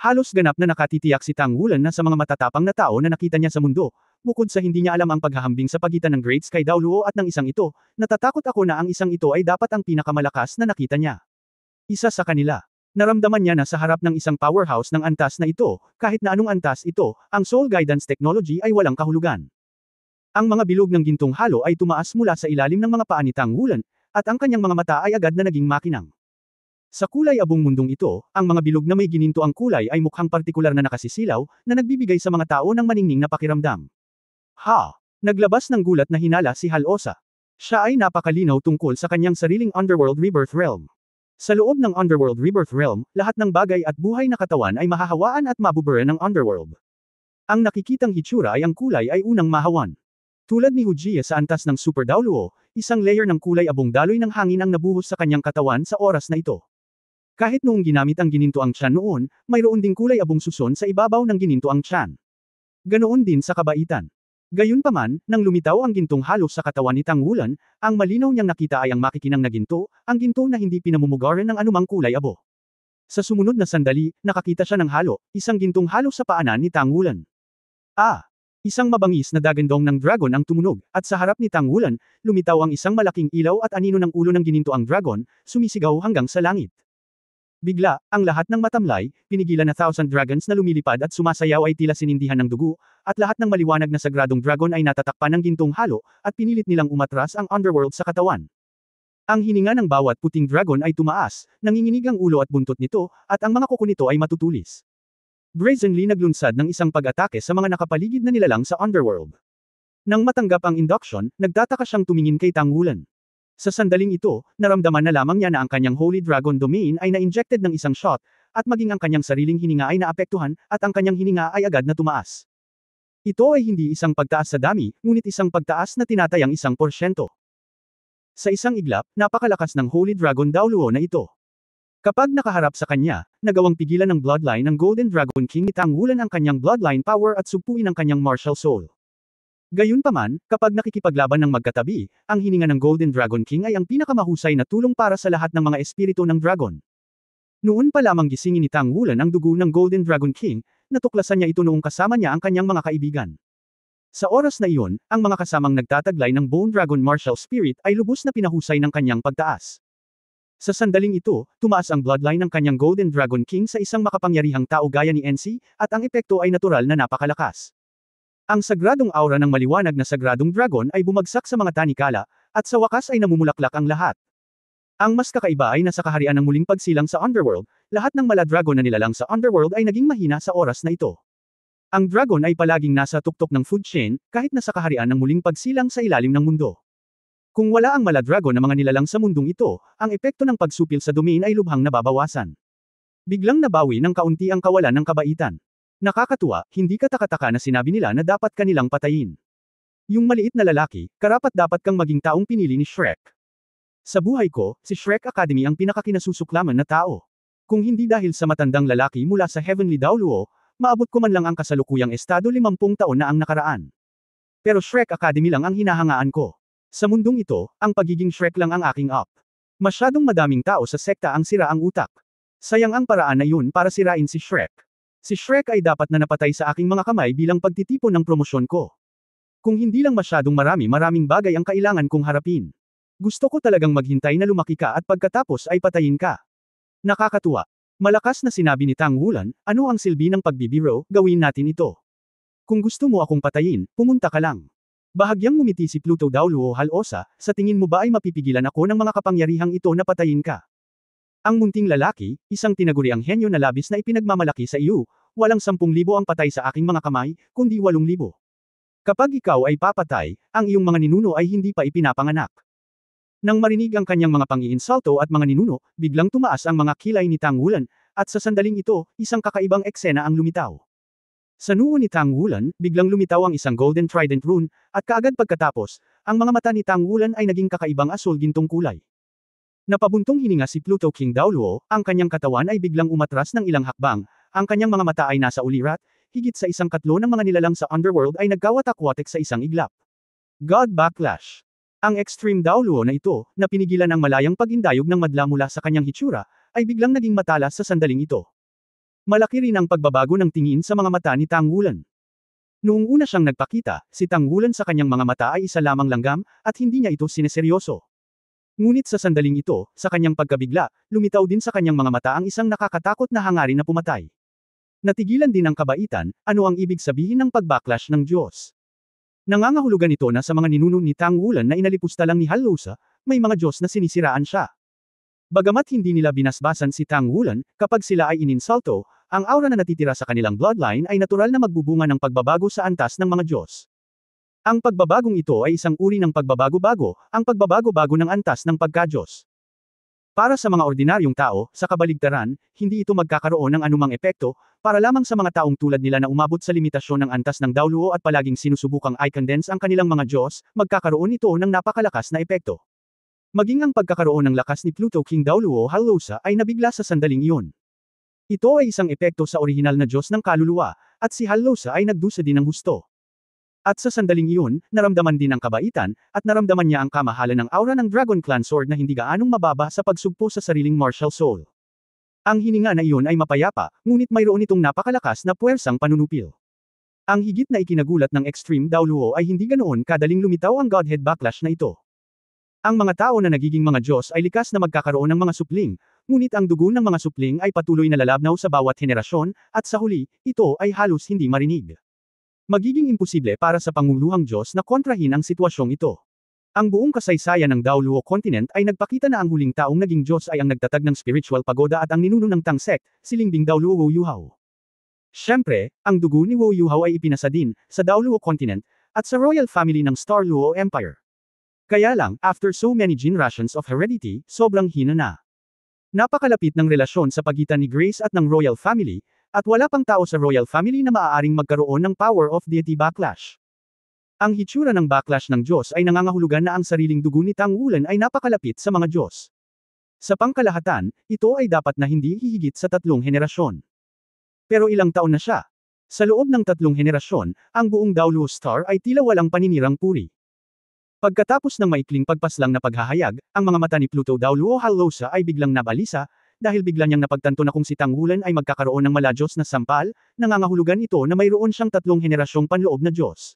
Halos ganap na nakatitiyak si Tang Wulan na sa mga matatapang na tao na nakita niya sa mundo, bukod sa hindi niya alam ang paghahambing sa pagitan ng Great Sky Daoluo at ng isang ito, natatakot ako na ang isang ito ay dapat ang pinakamalakas na nakita niya. Isa sa kanila. Naramdaman niya na sa harap ng isang powerhouse ng antas na ito, kahit na anong antas ito, ang Soul Guidance Technology ay walang kahulugan. Ang mga bilog ng gintong halo ay tumaas mula sa ilalim ng mga paa ni Tang Wulan, at ang kanyang mga mata ay agad na naging makinang. Sa kulay abong mundong ito, ang mga bilog na may gininto ang kulay ay mukhang partikular na nakasisilaw, na nagbibigay sa mga tao ng maningning na pakiramdam. Ha! Naglabas ng gulat na hinala si Halosa. Siya ay napakalinaw tungkol sa kanyang sariling Underworld Rebirth Realm. Sa loob ng Underworld Rebirth Realm, lahat ng bagay at buhay na katawan ay mahahawaan at mabubura ng Underworld. Ang nakikitang hitsura ay ang kulay ay unang mahawan. Tulad ni Hujia sa antas ng Super Daoluo, isang layer ng kulay abong daloy ng hangin ang nabuhos sa kanyang katawan sa oras na ito. Kahit noong ginamit ang gininto ang tiyan noon, mayroon ding kulay abong suson sa ibabaw ng gininto ang tiyan. Ganoon din sa kabaitan. Gayunpaman, nang lumitaw ang gintong halo sa katawan ni Tang Wulan, ang malinaw niyang nakita ay ang makikinang na ginto, ang ginto na hindi pinamumugaran ng anumang kulay abo. Sa sumunod na sandali, nakakita siya ng halo, isang gintong halo sa paanan ni Tang Wulan. Isang mabangis na dagandong ng dragon ang tumunog, at sa harap ni Tang Wulan, lumitaw ang isang malaking ilaw at anino ng ulo ng gininto ang dragon, sumisigaw hanggang sa langit. Bigla, ang lahat ng matamlay, pinigilan na 1,000 dragons na lumilipad at sumasayaw ay tila sinindihan ng dugo, at lahat ng maliwanag na sagradong dragon ay natatakpan ng gintong halo, at pinilit nilang umatras ang underworld sa katawan. Ang hininga ng bawat puting dragon ay tumaas, nanginginig ang ulo at buntot nito, at ang mga kuko nito ay matutulis. Brazenly naglunsad ng isang pag-atake sa mga nakapaligid na nilalang sa underworld. Nang matanggap ang induction, nagtataka siyang tumingin kay Tang Wulan. Sa sandaling ito, naramdaman na lamang niya na ang kanyang Holy Dragon Domain ay na-injected ng isang shot, at maging ang kanyang sariling hininga ay naapektuhan, at ang kanyang hininga ay agad na tumaas. Ito ay hindi isang pagtaas sa dami, ngunit isang pagtaas na tinatayang 1%. Sa isang iglap, napakalakas ng Holy Dragon Daoluo na ito. Kapag nakaharap sa kanya, nagawang pigilan ng bloodline ng Golden Dragon King ni Tang Wulan ang kanyang bloodline power at sugpuin ang kanyang martial soul. Gayunpaman, kapag nakikipaglaban ng magkatabi, ang hininga ng Golden Dragon King ay ang pinakamahusay na tulong para sa lahat ng mga espiritu ng dragon. Noon pa lamang gisingin ni Tang Wulan ang dugo ng Golden Dragon King, natuklasan niya ito noong kasama niya ang kanyang mga kaibigan. Sa oras na iyon, ang mga kasamang nagtataglay ng Bone Dragon Martial Spirit ay lubos na pinahusay ng kanyang pagtaas. Sa sandaling ito, tumaas ang bloodline ng kanyang Golden Dragon King sa isang makapangyarihang tao gaya ni NC, at ang epekto ay natural na napakalakas. Ang sagradong aura ng maliwanag na sagradong dragon ay bumagsak sa mga tanikala, at sa wakas ay namumulaklak ang lahat. Ang mas kakaiba ay nasa kaharian ng muling pagsilang sa Underworld, lahat ng mala-dragon na nilalang sa Underworld ay naging mahina sa oras na ito. Ang dragon ay palaging nasa tuktok ng food chain, kahit nasa kaharian ng muling pagsilang sa ilalim ng mundo. Kung wala ang mala-dragon na mga nilalang sa mundong ito, ang epekto ng pagsupil sa domain ay lubhang nababawasan. Biglang nabawi ng kaunti ang kawalan ng kabaitan. Nakakatuwa, hindi katakataka na sinabi nila na dapat kanilang patayin. Yung maliit na lalaki, karapat-dapat kang maging taong pinili ni Shrek. Sa buhay ko, si Shrek Academy ang pinakakinasusuklaman na tao. Kung hindi dahil sa matandang lalaki mula sa Heavenly Daoluo, maabot ko man lang ang kasalukuyang estado 50 taon na ang nakaraan. Pero Shrek Academy lang ang hinahangaan ko. Sa mundong ito, ang pagiging Shrek lang ang aking up. Masyadong madaming tao sa sekta ang sira ang utak. Sayang ang paraan na yun para sirain si Shrek. Si Shrek ay dapat na napatay sa aking mga kamay bilang pagtitipon ng promosyon ko. Kung hindi lang masyadong maraming bagay ang kailangan kong harapin. Gusto ko talagang maghintay na lumaki ka at pagkatapos ay patayin ka. Nakakatuwa. Malakas na sinabi ni Tang Wulan, ano ang silbi ng pagbibiro, gawin natin ito. Kung gusto mo akong patayin, pumunta ka lang. Bahagyang ngumiti si Pluto Daoluo Halosa, sa tingin mo ba ay mapipigilan ako ng mga kapangyarihang ito na patayin ka? Ang munting lalaki, isang tinaguriang henyo na labis na ipinagmamalaki sa iyo, walang 10,000 ang patay sa aking mga kamay, kundi 8,000. Kapag ikaw ay papatay, ang iyong mga ninuno ay hindi pa ipinapanganak. Nang marinig ang kanyang mga pang-iinsulto at mga ninuno, biglang tumaas ang mga kilay ni Tang Wulan, at sa sandaling ito, isang kakaibang eksena ang lumitaw. Sa noo ni Tang Wulan, biglang lumitaw ang isang Golden Trident rune, at kaagad pagkatapos, ang mga mata ni Tang Wulan ay naging kakaibang asul-gintong kulay. Napabuntong hininga si Pluto King Daoluo, ang kanyang katawan ay biglang umatras ng ilang hakbang, ang kanyang mga mata ay nasa ulirat, higit sa 1/3 ng mga nilalang sa Underworld ay nagkawatak-watek sa isang iglap. God Backlash. Ang extreme Daoluo na ito, na pinigilan ang malayang pag-indayog ng madla mula sa kanyang hitsura, ay biglang naging matalas sa sandaling ito. Malaki rin ang pagbabago ng tingin sa mga mata ni Tang Wulan. Noong una siyang nagpakita, si Tang Wulan sa kanyang mga mata ay isa lamang langgam, at hindi niya ito sineseryoso. Ngunit sa sandaling ito, sa kanyang pagkabigla, lumitaw din sa kanyang mga mata ang isang nakakatakot na hangarin na pumatay. Natigilan din ang kabaitan, ano ang ibig sabihin ng pag-backlash ng Diyos. Nangangahulugan ito na sa mga ninuno ni Tang Wulan na inalipusta lang ni Hallosa, may mga Diyos na sinisiraan siya. Bagamat hindi nila binasbasan si Tang Wulan, kapag sila ay ininsulto, ang aura na natitira sa kanilang bloodline ay natural na magbubunga ng pagbabago sa antas ng mga Diyos. Ang pagbabagong ito ay isang uri ng pagbabago-bago, ang pagbabago-bago ng antas ng pagka-Diyos. Para sa mga ordinaryong tao, sa kabaligtaran, hindi ito magkakaroon ng anumang epekto, para lamang sa mga taong tulad nila na umabot sa limitasyon ng antas ng Daoluo at palaging sinusubukang i-condense ang kanilang mga Diyos, magkakaroon ito ng napakalakas na epekto. Maging ang pagkakaroon ng lakas ni Pluto King Daoluo Hallosa ay nabigla sa sandaling iyon. Ito ay isang epekto sa orihinal na Diyos ng kaluluwa, at si Hallosa ay nagdusa din ng husto. At sa sandaling iyon, naramdaman din ang kabaitan, at naramdaman niya ang kamahalan ng aura ng Dragon Clan Sword na hindi gaanong mababa sa pagsugpo sa sariling martial soul. Ang hininga na iyon ay mapayapa, ngunit mayroon itong napakalakas na puwersang panunupil. Ang higit na ikinagulat ng Extreme Daoluo ay hindi ganoon kadaling lumitaw ang Godhead Backlash na ito. Ang mga tao na nagiging mga Diyos ay likas na magkakaroon ng mga supling, ngunit ang dugo ng mga supling ay patuloy na lalabnaw sa bawat henerasyon, at sa huli, ito ay halos hindi marinig. Magiging imposible para sa panguluhang Diyos na kontrahin ang sitwasyong ito. Ang buong kasaysayan ng Daoluo Continent ay nagpakita na ang huling taong naging Diyos ay ang nagtatag ng spiritual pagoda at ang ninuno ng Tang sect, si Lingbing Daoluo Wu Yuhao. Siyempre, ang dugo ni Wu Yuhao ay ipinasa din, sa Daoluo Continent, at sa royal family ng Star Luo Empire. Kaya lang, after so many generations of heredity, sobrang hina na. Napakalapit ng relasyon sa pagitan ni Grace at ng royal family, at wala pang tao sa royal family na maaaring magkaroon ng power of deity backlash. Ang hitsura ng backlash ng Diyos ay nangangahulugan na ang sariling dugo ni Tang Wulan ay napakalapit sa mga Diyos. Sa pangkalahatan, ito ay dapat na hindi hihigit sa 3 henerasyon. Pero ilang taon na siya. Sa loob ng 3 henerasyon, ang buong Daoluo Star ay tila walang paninirang puri. Pagkatapos ng maikling pagpaslang na paghahayag, ang mga mata ni Pluto Daoluo Hallosa ay biglang nabalisa, dahil bigla niyang napagtanto na kung si Tang Wulan ay magkakaroon ng maladyos na sampal, nangangahulugan ito na mayroon siyang 3 henerasyong panloob na Diyos.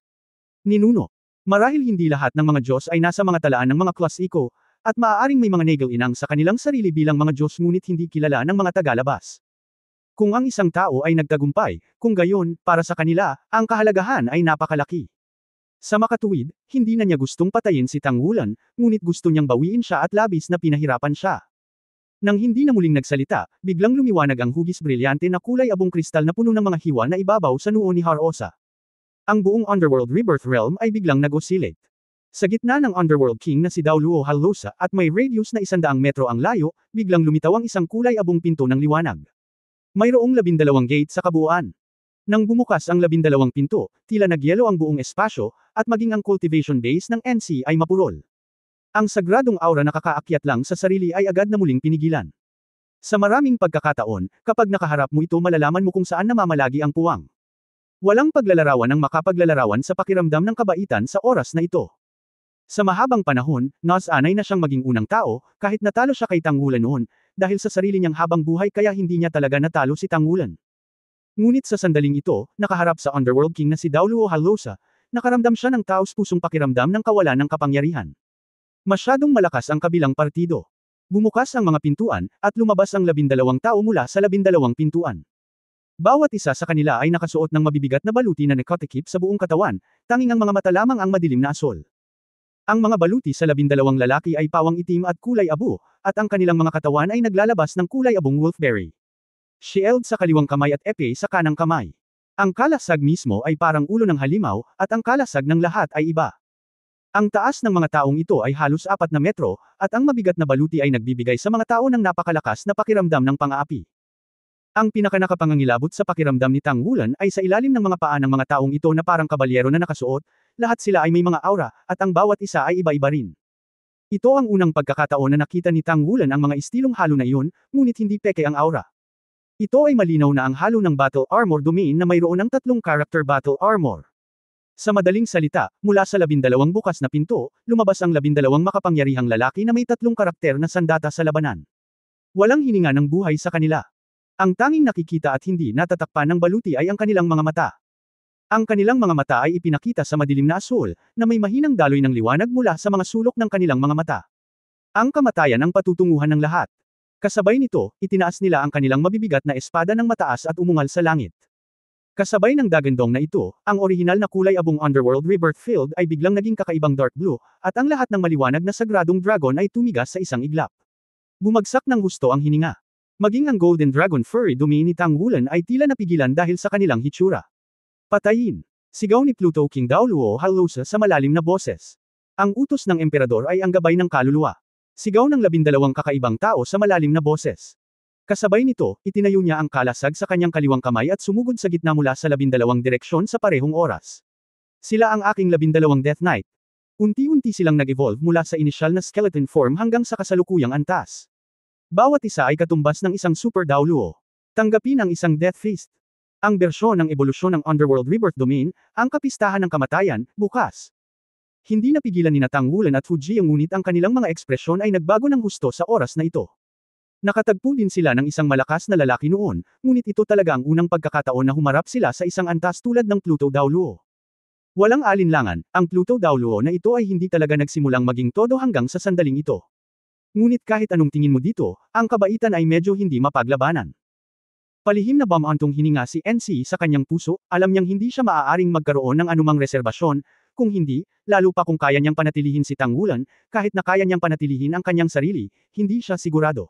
Ninuno. Marahil hindi lahat ng mga Diyos ay nasa mga talaan ng mga klasiko, at maaaring may mga nagal-inang sa kanilang sarili bilang mga Diyos ngunit hindi kilala ng mga tagalabas. Kung ang isang tao ay nagtagumpay, kung gayon, para sa kanila, ang kahalagahan ay napakalaki. Sa makatuwid, hindi na niya gustong patayin si Tang Wulan, ngunit gusto niyang bawiin siya at labis na pinahirapan siya. Nang hindi na muling nagsalita, biglang lumiwanag ang hugis brilyante na kulay abong kristal na puno ng mga hiwa na ibabaw sa noo ni Harosa. Ang buong Underworld Rebirth Realm ay biglang nag-oscillate. Sa gitna ng Underworld King na si Daoluo Hallosa at may radius na 100 metro ang layo, biglang lumitaw ang isang kulay abong pinto ng liwanag. Mayroong 12 gate sa kabuuan. Nang bumukas ang 12 pinto, tila nagyelo ang buong espasyo, at maging ang cultivation base ng NC ay mapurol. Ang sagradong aura na kakaakyat lang sa sarili ay agad na muling pinigilan. Sa maraming pagkakataon, kapag nakaharap mo ito malalaman mo kung saan namamalagi ang puwang. Walang paglalarawan ang makapaglalarawan sa pakiramdam ng kabaitan sa oras na ito. Sa mahabang panahon, nasanay na siyang maging unang tao, kahit natalo siya kay Tang Wulan noon, dahil sa sarili niyang habang buhay kaya hindi niya talaga natalo si Tang Wulan. Ngunit sa sandaling ito, nakaharap sa Underworld King na si Daoluo Hallosa, nakaramdam siya ng taos-pusong pakiramdam ng kawalan ng kapangyarihan. Masyadong malakas ang kabilang partido. Bumukas ang mga pintuan, at lumabas ang 12 tao mula sa 12 pintuan. Bawat isa sa kanila ay nakasuot ng mabibigat na baluti na nakatikip sa buong katawan, tanging ang mga mata lamang ang madilim na asol. Ang mga baluti sa 12 lalaki ay pawang itim at kulay abo, at ang kanilang mga katawan ay naglalabas ng kulay abong wolfberry. Shield sa kaliwang kamay at epee sa kanang kamay. Ang kalasag mismo ay parang ulo ng halimaw, at ang kalasag ng lahat ay iba. Ang taas ng mga taong ito ay halos 4 na metro, at ang mabigat na baluti ay nagbibigay sa mga tao ng napakalakas na pakiramdam ng pang-aapi. Ang pinakanakapangangilabot sa pakiramdam ni Tang Wulan ay sa ilalim ng mga paa ng mga taong ito na parang kabalyero na nakasuot, lahat sila ay may mga aura, at ang bawat isa ay iba-iba rin. Ito ang unang pagkakataon na nakita ni Tang Wulan ang mga istilong halo na iyon, ngunit hindi peke ang aura. Ito ay malinaw na ang halo ng battle armor domain na mayroon ng 3 character battle armor. Sa madaling salita, mula sa 12 bukas na pinto, lumabas ang 12 makapangyarihang lalaki na may 3 karakter na sandata sa labanan. Walang hininga ng buhay sa kanila. Ang tanging nakikita at hindi natatakpan ng baluti ay ang kanilang mga mata. Ang kanilang mga mata ay ipinakita sa madilim na asul, na may mahinang daloy ng liwanag mula sa mga sulok ng kanilang mga mata. Ang kamatayan ang patutunguhan ng lahat. Kasabay nito, itinaas nila ang kanilang mabibigat na espada ng mataas at umungal sa langit. Kasabay ng dagandong na ito, ang orihinal na kulay abong Underworld Rebirth Field ay biglang naging kakaibang dark blue, at ang lahat ng maliwanag na sagradong dragon ay tumigas sa isang iglap. Bumagsak ng husto ang hininga. Maging ang Golden Dragon Furry Domain ni Tang Wulan ay tila napigilan dahil sa kanilang hitsura. Patayin! Sigaw ni Pluto King Daoluo Halosa sa malalim na boses. Ang utos ng emperador ay ang gabay ng kaluluwa. Sigaw ng 12 kakaibang tao sa malalim na boses. Kasabay nito, itinayo niya ang kalasag sa kanyang kaliwang kamay at sumugod sa gitna mula sa 12 direksyon sa parehong oras. Sila ang aking 12 Death Knight. Unti-unti silang nag-evolve mula sa inisyal na skeleton form hanggang sa kasalukuyang antas. Bawat isa ay katumbas ng isang Super Daoluo. Tanggapin ang isang Death Fist. Ang bersyon ng ebolusyon ng Underworld Rebirth Domain, ang kapistahan ng kamatayan, bukas. Hindi napigilan ni Tang Wulan at Fuji ngunit ang kanilang mga ekspresyon ay nagbago ng husto sa oras na ito. Nakatagpo din sila ng isang malakas na lalaki noon, ngunit ito talaga ang unang pagkakataon na humarap sila sa isang antas tulad ng Pluto Daoluo. Walang alinlangan, ang Pluto Daoluo na ito ay hindi talaga nagsimulang maging todo hanggang sa sandaling ito. Ngunit kahit anong tingin mo dito, ang kabaitan ay medyo hindi mapaglabanan. Palihim na bamantong hininga si NC sa kanyang puso, alam niyang hindi siya maaaring magkaroon ng anumang reserbasyon, kung hindi, lalo pa kung kaya niyang panatilihin si Tang Wulan, kahit na kaya niyang panatilihin ang kanyang sarili, hindi siya sigurado.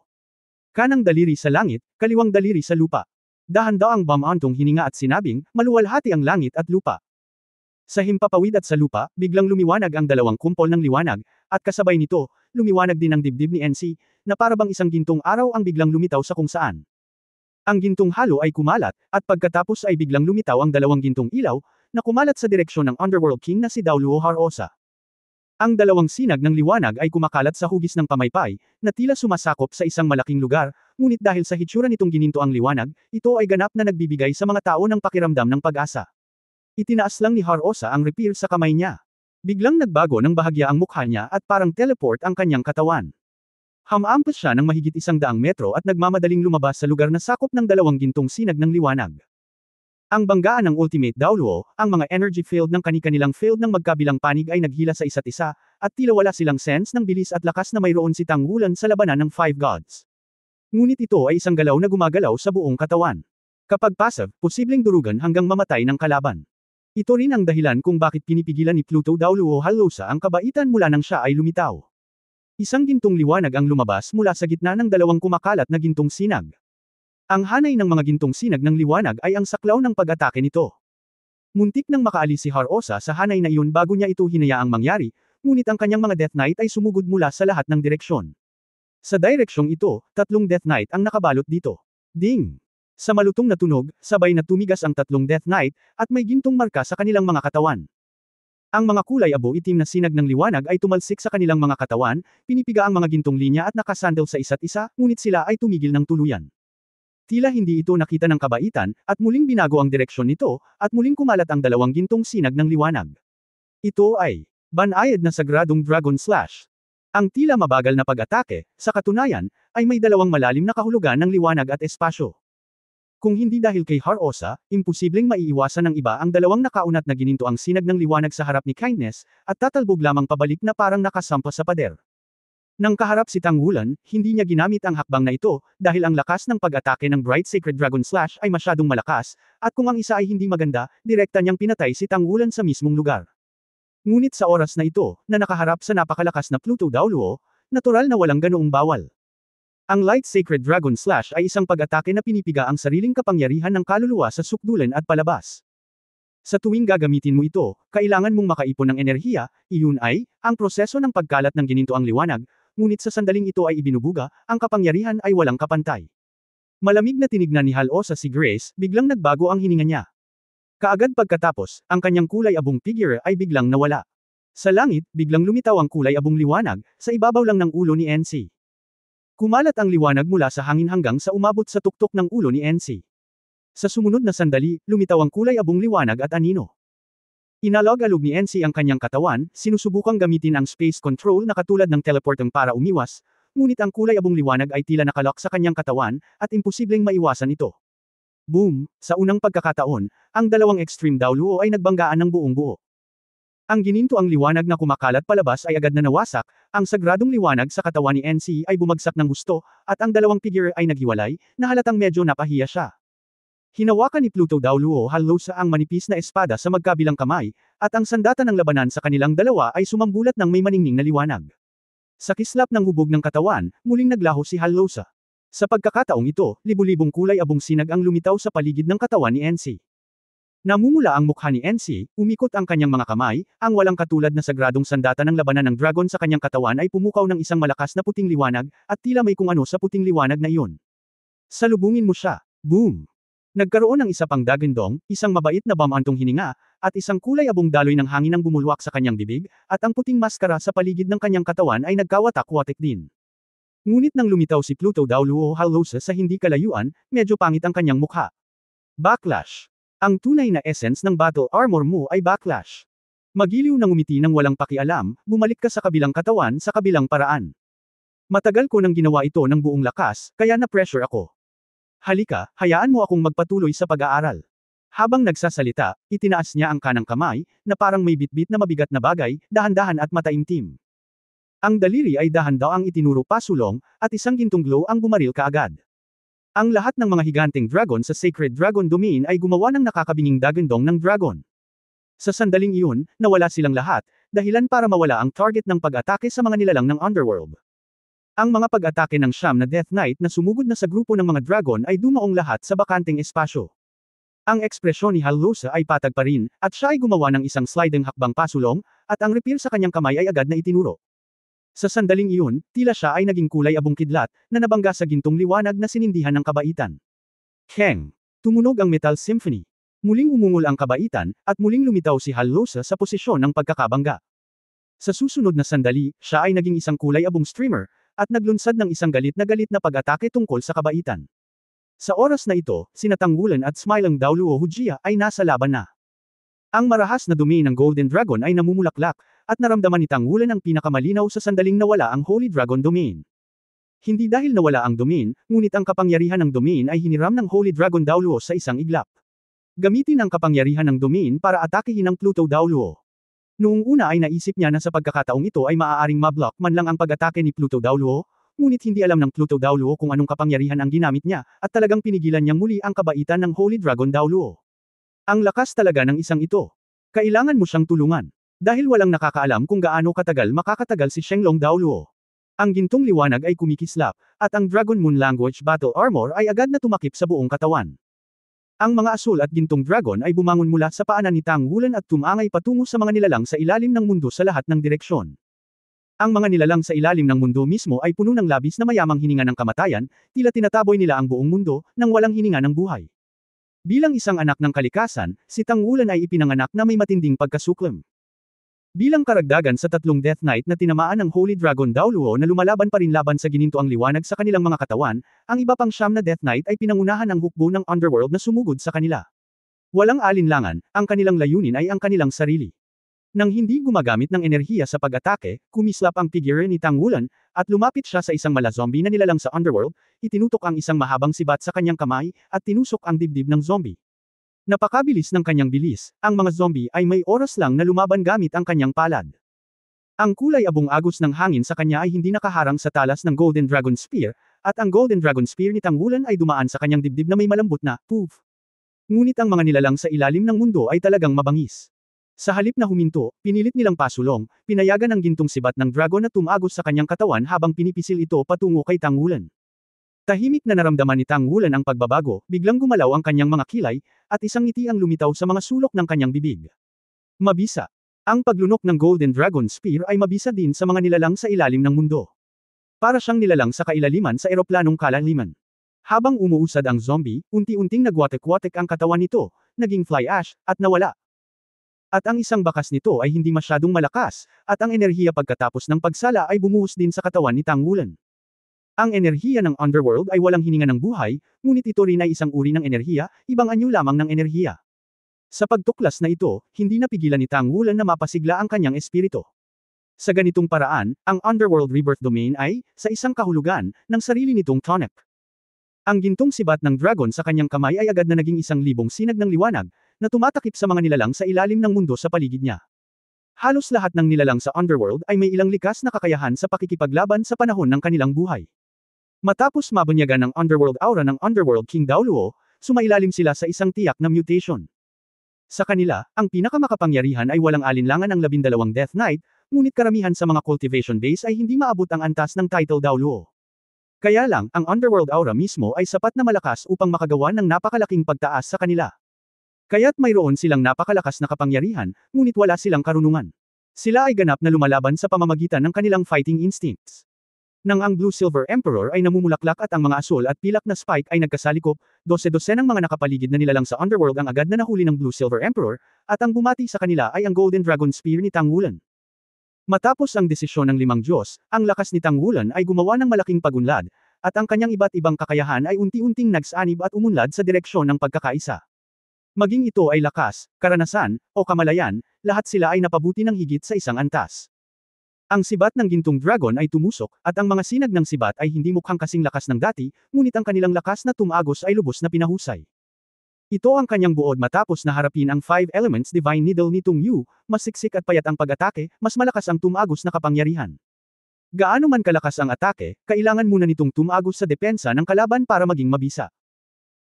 Kanang daliri sa langit, kaliwang daliri sa lupa. Dahan-daang bamantong hininga at sinabing, maluwalhati ang langit at lupa. Sa himpapawid at sa lupa, biglang lumiwanag ang dalawang kumpol ng liwanag, at kasabay nito, lumiwanag din ang dibdib ni NC, na parabang isang gintong araw ang biglang lumitaw sa kung saan. Ang gintong halo ay kumalat, at pagkatapos ay biglang lumitaw ang dalawang gintong ilaw, na kumalat sa direksyon ng Underworld King na si Daoluo Harosa. Ang dalawang sinag ng liwanag ay kumakalat sa hugis ng pamaypay, na tila sumasakop sa isang malaking lugar, ngunit dahil sa hitsura nitong gininto ang liwanag, ito ay ganap na nagbibigay sa mga tao ng pakiramdam ng pag-asa. Itinaas lang ni Harosa ang rapier sa kamay niya. Biglang nagbago ng bahagya ang mukha niya at parang teleport ang kanyang katawan. Hamampas siya ng mahigit 100 metro at nagmamadaling lumabas sa lugar na sakop ng dalawang gintong sinag ng liwanag. Ang banggaan ng Ultimate Daoluo, ang mga energy field ng kani-kanilang field ng magkabilang panig ay naghila sa isa't isa, at tila wala silang sense ng bilis at lakas na mayroon si Tang Wulan sa labanan ng Five Gods. Ngunit ito ay isang galaw na gumagalaw sa buong katawan. Kapag passive, posibleng durugan hanggang mamatay ng kalaban. Ito rin ang dahilan kung bakit pinipigilan ni Pluto Daoluo Halosa ang kabaitan mula nang siya ay lumitaw. Isang gintong liwanag ang lumabas mula sa gitna ng dalawang kumakalat na gintong sinag. Ang hanay ng mga gintong sinag ng liwanag ay ang saklaw ng pag-atake nito. Muntik nang makaalis si Harosa sa hanay na iyon bago niya ito hinayaang mangyari, ngunit ang kanyang mga Death Knight ay sumugod mula sa lahat ng direksyon. Sa direksyong ito, 3 Death Knight ang nakabalot dito. Ding! Sa malutong na tunog, sabay na tumigas ang 3 Death Knight, at may gintong marka sa kanilang mga katawan. Ang mga kulay abo-itim na sinag ng liwanag ay tumalsik sa kanilang mga katawan, pinipiga ang mga gintong linya at nakasandal sa isa't isa, ngunit sila ay tumigil ng tuluyan. Tila hindi ito nakita ng kabaitan, at muling binago ang direksyon nito, at muling kumalat ang dalawang gintong sinag ng liwanag. Ito ay banayad na sagradong Dragon Slash. Ang tila mabagal na pag-atake, sa katunayan, ay may dalawang malalim na kahulugan ng liwanag at espasyo. Kung hindi dahil kay Harosa, imposibleng maiiwasan ng iba ang dalawang nakaunat na gininto ang sinag ng liwanag sa harap ni Kindness, at tatalbog lamang pabalik na parang nakasampa sa pader. Nang kaharap si Tang Wulan, hindi niya ginamit ang hakbang na ito, dahil ang lakas ng pag-atake ng Bright Sacred Dragon Slash ay masyadong malakas, at kung ang isa ay hindi maganda, direkta niyang pinatay si Tang Wulan sa mismong lugar. Ngunit sa oras na ito, na nakaharap sa napakalakas na Pluto Daoluo, natural na walang ganoong bawal. Ang Light Sacred Dragon Slash ay isang pag-atake na pinipiga ang sariling kapangyarihan ng kaluluwa sa sukdulan at palabas. Sa tuwing gagamitin mo ito, kailangan mong makaipon ng enerhiya, iyon ay, ang proseso ng pagkalat ng gininto ang liwanag, ngunit sa sandaling ito ay ibinubuga, ang kapangyarihan ay walang kapantay. Malamig na tinignan ni Harosa si Grace, biglang nagbago ang hininga niya. Kaagad pagkatapos, ang kanyang kulay abong figure ay biglang nawala. Sa langit, biglang lumitaw ang kulay abong liwanag, sa ibabaw lang ng ulo ni NC. Kumalat ang liwanag mula sa hangin hanggang sa umabot sa tuktok ng ulo ni NC. Sa sumunod na sandali, lumitaw ang kulay abong liwanag at anino. Inalog-alog ni NC ang kanyang katawan, sinusubukang gamitin ang space control na katulad ng teleportang para umiwas, ngunit ang kulay abong liwanag ay tila nakalock sa kanyang katawan, at imposibleng maiwasan ito. Boom! Sa unang pagkakataon, ang dalawang extreme Daoluo ay nagbanggaan ng buong buo. Ang gininto ang liwanag na kumakalat palabas ay agad na nawasak, ang sagradong liwanag sa katawan ni NC ay bumagsak ng husto, at ang dalawang figure ay naghiwalay, na halatang medyo napahiya siya. Hinawakan ni Pluto Daoluo Halosa ang manipis na espada sa magkabilang kamay, at ang sandata ng labanan sa kanilang dalawa ay sumambulat ng may maningning na liwanag. Sa kislap ng hubog ng katawan, muling naglaho si Halosa. Sa pagkakataong ito, libu-libong kulay abong sinag ang lumitaw sa paligid ng katawan ni NC. Namumula ang mukha ni NC, umikot ang kanyang mga kamay, ang walang katulad na sagradong sandata ng labanan ng dragon sa kanyang katawan ay pumukaw ng isang malakas na puting liwanag, at tila may kung ano sa puting liwanag na iyon. Salubungin mo siya. Boom! Nagkaroon ng isa pang dagandong, isang mabait na bamantong hininga, at isang kulay abong daloy ng hangin ang bumulwak sa kanyang bibig, at ang puting maskara sa paligid ng kanyang katawan ay nagkawatak-watik din. Ngunit nang lumitaw si Pluto Daoluo Halosa sa hindi kalayuan, medyo pangit ang kanyang mukha. Backlash. Ang tunay na essence ng battle armor mo ay backlash. Magiliw na ngumiti ng walang pakialam, bumalik ka sa kabilang katawan sa kabilang paraan. Matagal ko nang ginawa ito ng buong lakas, kaya na-pressure ako. Halika, hayaan mo akong magpatuloy sa pag-aaral. Habang nagsasalita, itinaas niya ang kanang kamay, na parang may bitbit na mabigat na bagay, dahan-dahan at mataimtim. Ang daliri ay dahan-daang itinuro pasulong, at isang gintong glow ang bumaril kaagad. Ang lahat ng mga higanteng dragon sa Sacred Dragon Domain ay gumawa ng nakakabinging dagandong ng dragon. Sa sandaling iyon, nawala silang lahat, dahilan para mawala ang target ng pag-atake sa mga nilalang ng Underworld. Ang mga pag-atake ng Siyam na Death Knight na sumugod na sa grupo ng mga dragon ay dumaong lahat sa bakanteng espasyo. Ang ekspresyon ni Halosa ay patag pa rin, at siya ay gumawa ng isang sliding hakbang pasulong, at ang repair sa kanyang kamay ay agad na itinuro. Sa sandaling iyon, tila siya ay naging kulay abong kidlat, na nabangga sa gintong liwanag na sinindihan ng kabaitan. Keng! Tumunog ang Metal Symphony. Muling umungol ang kabaitan, at muling lumitaw si Halosa sa posisyon ng pagkakabangga. Sa susunod na sandali, siya ay naging isang kulay abong streamer, at naglunsad ng isang galit na pag-atake tungkol sa kabaitan. Sa oras na ito, sina Tangwulan at Smiling Daoluo Hujia ay nasa laban na. Ang marahas na domain ng Golden Dragon ay namumulaklak, at naramdaman ni Tangwulan ang pinakamalinaw sa sandaling nawala ang Holy Dragon Domain. Hindi dahil nawala ang domain, ngunit ang kapangyarihan ng domain ay hiniram ng Holy Dragon Daoluo sa isang iglap. Gamitin ang kapangyarihan ng domain para atakehin ang Pluto Daoluo. Noong una ay naisip niya na sa pagkakataong ito ay maaaring mablock man lang ang pag-atake ni Pluto Daoluo, ngunit hindi alam ng Pluto Daoluo kung anong kapangyarihan ang ginamit niya, at talagang pinigilan niyang muli ang kabaitan ng Holy Dragon Daoluo. Ang lakas talaga ng isang ito. Kailangan mo siyang tulungan. Dahil walang nakakaalam kung gaano katagal makakatagal si Shenlong Daoluo. Ang gintong liwanag ay kumikislap, at ang Dragon Moon Language Battle Armor ay agad na tumakip sa buong katawan. Ang mga asul at gintong dragon ay bumangon mula sa paanan ni Tangwulan at tumangay patungo sa mga nilalang sa ilalim ng mundo sa lahat ng direksyon. Ang mga nilalang sa ilalim ng mundo mismo ay puno ng labis na mayamang hininga ng kamatayan, tila tinataboy nila ang buong mundo, nang walang hininga ng buhay. Bilang isang anak ng kalikasan, si Tangwulan ay ipinanganak na may matinding pagkasuklam. Bilang karagdagan sa tatlong Death Knight na tinamaan ng Holy Dragon Daoluo na lumalaban pa rin laban sa gininto ang liwanag sa kanilang mga katawan, ang iba pang Siyam na Death Knight ay pinangunahan ang hukbo ng Underworld na sumugod sa kanila. Walang alinlangan, ang kanilang layunin ay ang kanilang sarili. Nang hindi gumagamit ng enerhiya sa pag-atake, kumislap ang figure ni Tangwulan, at lumapit siya sa isang mala-zombie na nilalang sa Underworld, itinutok ang isang mahabang sibat sa kanyang kamay, at tinusok ang dibdib ng zombie. Napakabilis ng kanyang bilis, ang mga zombie ay may oras lang na lumaban gamit ang kanyang palad. Ang kulay abong agos ng hangin sa kanya ay hindi nakaharang sa talas ng Golden Dragon Spear, at ang Golden Dragon Spear ni Tangwulan ay dumaan sa kanyang dibdib na may malambot na poof. Ngunit ang mga nilalang sa ilalim ng mundo ay talagang mabangis. Sa halip na huminto, pinilit nilang pasulong, pinayagan ang gintong sibat ng dragon na tumagos sa kanyang katawan habang pinipisil ito patungo kay Tangwulan. Tahimik na naramdaman ni Tangwulan ang pagbabago, biglang gumalaw ang kanyang mga kilay, at isang ngiti ang lumitaw sa mga sulok ng kanyang bibig. Mabisa. Ang paglunok ng Golden Dragon Spear ay mabisa din sa mga nilalang sa ilalim ng mundo. Para siyang nilalang sa kailaliman sa eroplanong kalaliman. Habang umuusad ang zombie, unti-unting nagwatek-watek ang katawan nito, naging fly ash, at nawala. At ang isang bakas nito ay hindi masyadong malakas, at ang enerhiya pagkatapos ng pagsala ay bumuhos din sa katawan ni Tangwulan. Ang enerhiya ng Underworld ay walang hininga ng buhay, ngunit ito rin ay isang uri ng enerhiya, ibang anyo lamang ng enerhiya. Sa pagtuklas na ito, hindi napigilan ni Tang Wulan na mapasigla ang kanyang espiritu. Sa ganitong paraan, ang Underworld Rebirth Domain ay, sa isang kahulugan, ng sarili nitong tonic. Ang gintong sibat ng dragon sa kanyang kamay ay agad na naging 1,000 sinag ng liwanag, na tumatakip sa mga nilalang sa ilalim ng mundo sa paligid niya. Halos lahat ng nilalang sa Underworld ay may ilang likas na kakayahan sa pakikipaglaban sa panahon ng kanilang buhay. Matapos mabunyagan ng Underworld aura ng Underworld King Daoluo, sumailalim sila sa isang tiyak na mutation. Sa kanila, ang pinakamakapangyarihan ay walang alinlangan ang 12 Death Knight, ngunit karamihan sa mga cultivation base ay hindi maabot ang antas ng title Daoluo. Kaya lang, ang Underworld aura mismo ay sapat na malakas upang makagawa ng napakalaking pagtaas sa kanila. Kaya't mayroon silang napakalakas na kapangyarihan, ngunit wala silang karunungan. Sila ay ganap na lumalaban sa pamamagitan ng kanilang fighting instincts. Nang ang Blue Silver Emperor ay namumulaklak at ang mga asul at pilak na spike ay nagkasalikop, 12 ng mga nakapaligid na nilalang sa Underworld ang agad na nahuli ng Blue Silver Emperor, at ang bumati sa kanila ay ang Golden Dragon Spear ni Tang Wulan. Matapos ang desisyon ng 5 Diyos, ang lakas ni Tang Wulan ay gumawa ng malaking pagunlad, at ang kanyang iba't ibang kakayahan ay unti-unting nagsanib at umunlad sa direksyon ng pagkakaisa. Maging ito ay lakas, karanasan, o kamalayan, lahat sila ay napabuti ng higit sa isang antas. Ang sibat ng gintong dragon ay tumusok, at ang mga sinag ng sibat ay hindi mukhang kasing lakas ng dati, ngunit ang kanilang lakas na tumagos ay lubos na pinahusay. Ito ang kanyang buod matapos na harapin ang 5 Elements Divine Needle ni Tung Yu, mas siksik at payat ang pag-atake, mas malakas ang tumagos na kapangyarihan. Gaano man kalakas ang atake, kailangan muna nitong tumagos sa depensa ng kalaban para maging mabisa.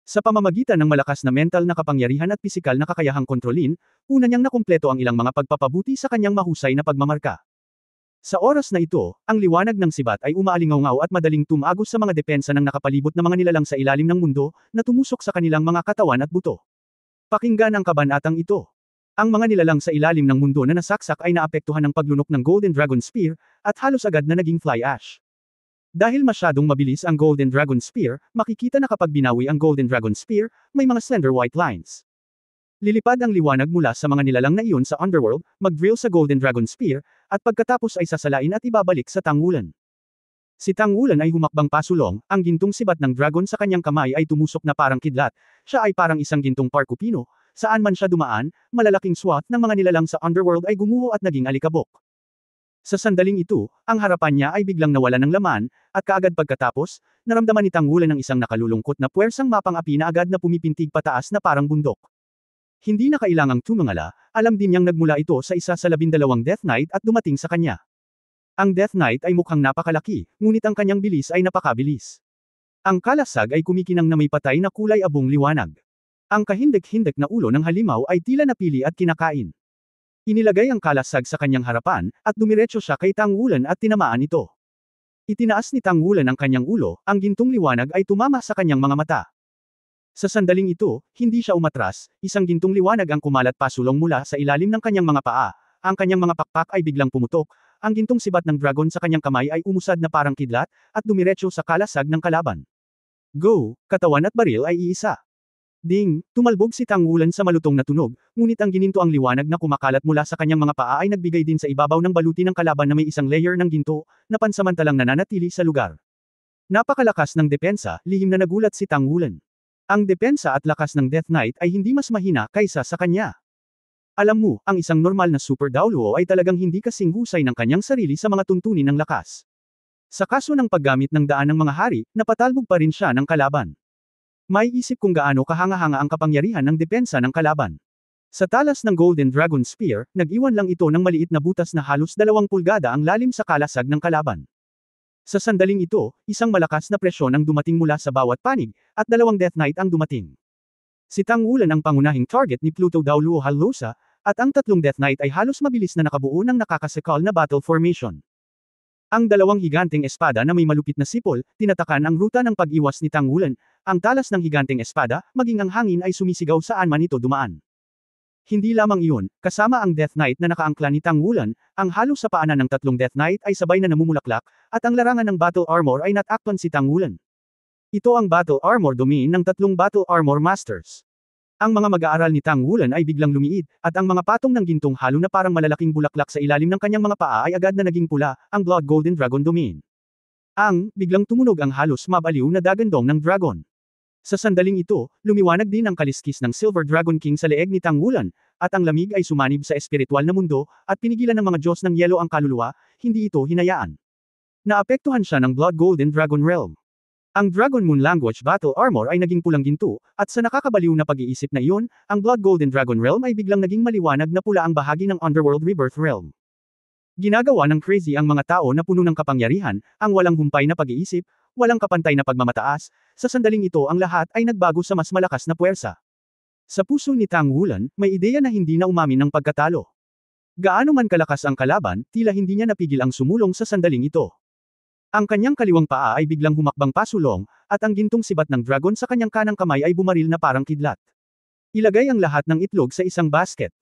Sa pamamagitan ng malakas na mental na kapangyarihan at pisikal na kakayahang kontrolin, una niyang nakumpleto ang ilang mga pagpapabuti sa kanyang mahusay na pagmamarka. Sa oras na ito, ang liwanag ng sibat ay umaalingaw at madaling tumagos sa mga depensa ng nakapalibot na mga nilalang sa ilalim ng mundo, na tumusok sa kanilang mga katawan at buto. Pakinggan ang kabanatang ito. Ang mga nilalang sa ilalim ng mundo na nasaksak ay naapektuhan ng paglunok ng Golden Dragon Spear, at halos agad na naging fly ash. Dahil masyadong mabilis ang Golden Dragon Spear, makikita na kapag binawi ang Golden Dragon Spear, may mga slender white lines. Lilipad ang liwanag mula sa mga nilalang na iyon sa Underworld, mag-drill sa Golden Dragon Spear, at pagkatapos ay sasalain at ibabalik sa Tang Wulan. Si Tang Wulan ay humakbang pasulong, ang gintong sibat ng dragon sa kanyang kamay ay tumusok na parang kidlat, siya ay parang isang gintong parkupino, saan man siya dumaan, malalaking swath ng mga nilalang sa Underworld ay gumuho at naging alikabok. Sa sandaling ito, ang harapan niya ay biglang nawalan ng laman, at kaagad pagkatapos, naramdaman ni Tang Wulan ng isang nakalulungkot na puwersang mapang-api na agad na pumipintig pataas na parang bundok. Hindi na kailangang tumangala, alam din niyang nagmula ito sa isa sa 12 Death Knight at dumating sa kanya. Ang Death Knight ay mukhang napakalaki, ngunit ang kanyang bilis ay napakabilis. Ang kalasag ay kumikinang na may patay na kulay abong liwanag. Ang kahindik-hindik na ulo ng halimaw ay tila napili at kinakain. Inilagay ang kalasag sa kanyang harapan, at dumiretso siya kay Tang Wulan at tinamaan ito. Itinaas ni Tang Wulan ang kanyang ulo, ang gintong liwanag ay tumama sa kanyang mga mata. Sa sandaling ito, hindi siya umatras, isang gintong liwanag ang kumalat pasulong mula sa ilalim ng kanyang mga paa, ang kanyang mga pakpak ay biglang pumutok, ang gintong sibat ng dragon sa kanyang kamay ay umusad na parang kidlat, at dumiretso sa kalasag ng kalaban. Go, katawan at baril ay iisa. Ding, tumalbog si Tang Wulan sa malutong na tunog, ngunit ang gininto ang liwanag na kumakalat mula sa kanyang mga paa ay nagbigay din sa ibabaw ng baluti ng kalaban na may isang layer ng ginto, na pansamantalang nananatili sa lugar. Napakalakas ng depensa, lihim na nagulat si Tang Wulan. Ang depensa at lakas ng Death Knight ay hindi mas mahina kaysa sa kanya. Alam mo, ang isang normal na Super Daoluo ay talagang hindi kasing husay ng kanyang sarili sa mga tuntunin ng lakas. Sa kaso ng paggamit ng daan ng mga hari, napatalbog pa rin siya ng kalaban. May isip kung gaano kahanga-hanga ang kapangyarihan ng depensa ng kalaban. Sa talas ng Golden Dragon Spear, nag-iwan lang ito ng maliit na butas na halos 2 pulgada ang lalim sa kalasag ng kalaban. Sa sandaling ito, isang malakas na presyon ang dumating mula sa bawat panig, at 2 Death Knight ang dumating. Si Tang Wulan ang pangunahing target ni Pluto Daoluo Halosa, at ang 3 Death Knight ay halos mabilis na nakabuo ng nakakasakal na battle formation. Ang 2 higanteng espada na may malupit na sipol, tinatakan ang ruta ng pag-iwas ni Tang Wulan, ang talas ng higanteng espada, maging ang hangin ay sumisigaw saan man ito dumaan. Hindi lamang iyon, kasama ang Death Knight na nakaangkla ni Tang Wulan, ang halo sa paanan ng 3 Death Knight ay sabay na namumulaklak, at ang larangan ng Battle Armor ay natakpan si Tang Wulan. Ito ang Battle Armor domain ng 3 Battle Armor Masters. Ang mga mag-aaral ni Tang Wulan ay biglang lumiit, at ang mga patong ng gintong halo na parang malalaking bulaklak sa ilalim ng kanyang mga paa ay agad na naging pula, ang Blood Golden Dragon domain. Biglang tumunog ang halos mabaliw na dagandong ng dragon. Sa sandaling ito, lumiwanag din ang kaliskis ng Silver Dragon King sa leeg ni Tang Wulan, at ang lamig ay sumanib sa espiritual na mundo, at pinigilan ng mga Diyos ng yelo ang kaluluwa, hindi ito hinayaan. Naapektuhan siya ng Blood Golden Dragon Realm. Ang Dragon Moon Language Battle Armor ay naging pulang ginto, at sa nakakabaliw na pag-iisip na iyon, ang Blood Golden Dragon Realm ay biglang naging maliwanag na pula ang bahagi ng Underworld Rebirth Realm. Ginagawa ng crazy ang mga tao na puno ng kapangyarihan, ang walang humpay na pag-iisip, walang kapantay na pagmamataas, sa sandaling ito ang lahat ay nagbago sa mas malakas na puwersa. Sa puso ni Tang Wulan, may ideya na hindi na umamin ng pagkatalo. Gaano man kalakas ang kalaban, tila hindi niya napigil ang sumulong sa sandaling ito. Ang kanyang kaliwang paa ay biglang humakbang pasulong, at ang gintong sibat ng dragon sa kanyang kanang kamay ay bumaril na parang kidlat. Ilagay ang lahat ng itlog sa isang basket.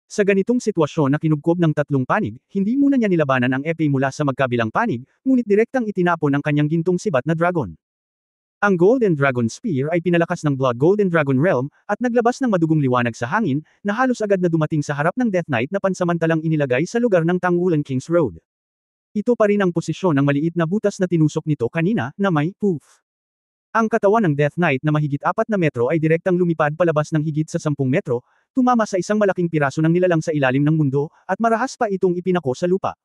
Sa ganitong sitwasyon na kinubkob ng tatlong panig, hindi muna niya nilabanan ang epee mula sa magkabilang panig, ngunit direktang itinapon ang kanyang gintong sibat na dragon. Ang Golden Dragon Spear ay pinalakas ng Blood Golden Dragon Realm, at naglabas ng madugong liwanag sa hangin, na halos agad na dumating sa harap ng Death Knight na pansamantalang inilagay sa lugar ng Tang Wulan King's Road. Ito pa rin ang posisyon ng maliit na butas na tinusok nito kanina, na may poof. Ang katawan ng Death Knight na mahigit 4 na metro ay direktang lumipad palabas ng higit sa 10 metro, tumama sa isang malaking piraso ng nilalang sa ilalim ng mundo, at marahas pa itong ipinako sa lupa.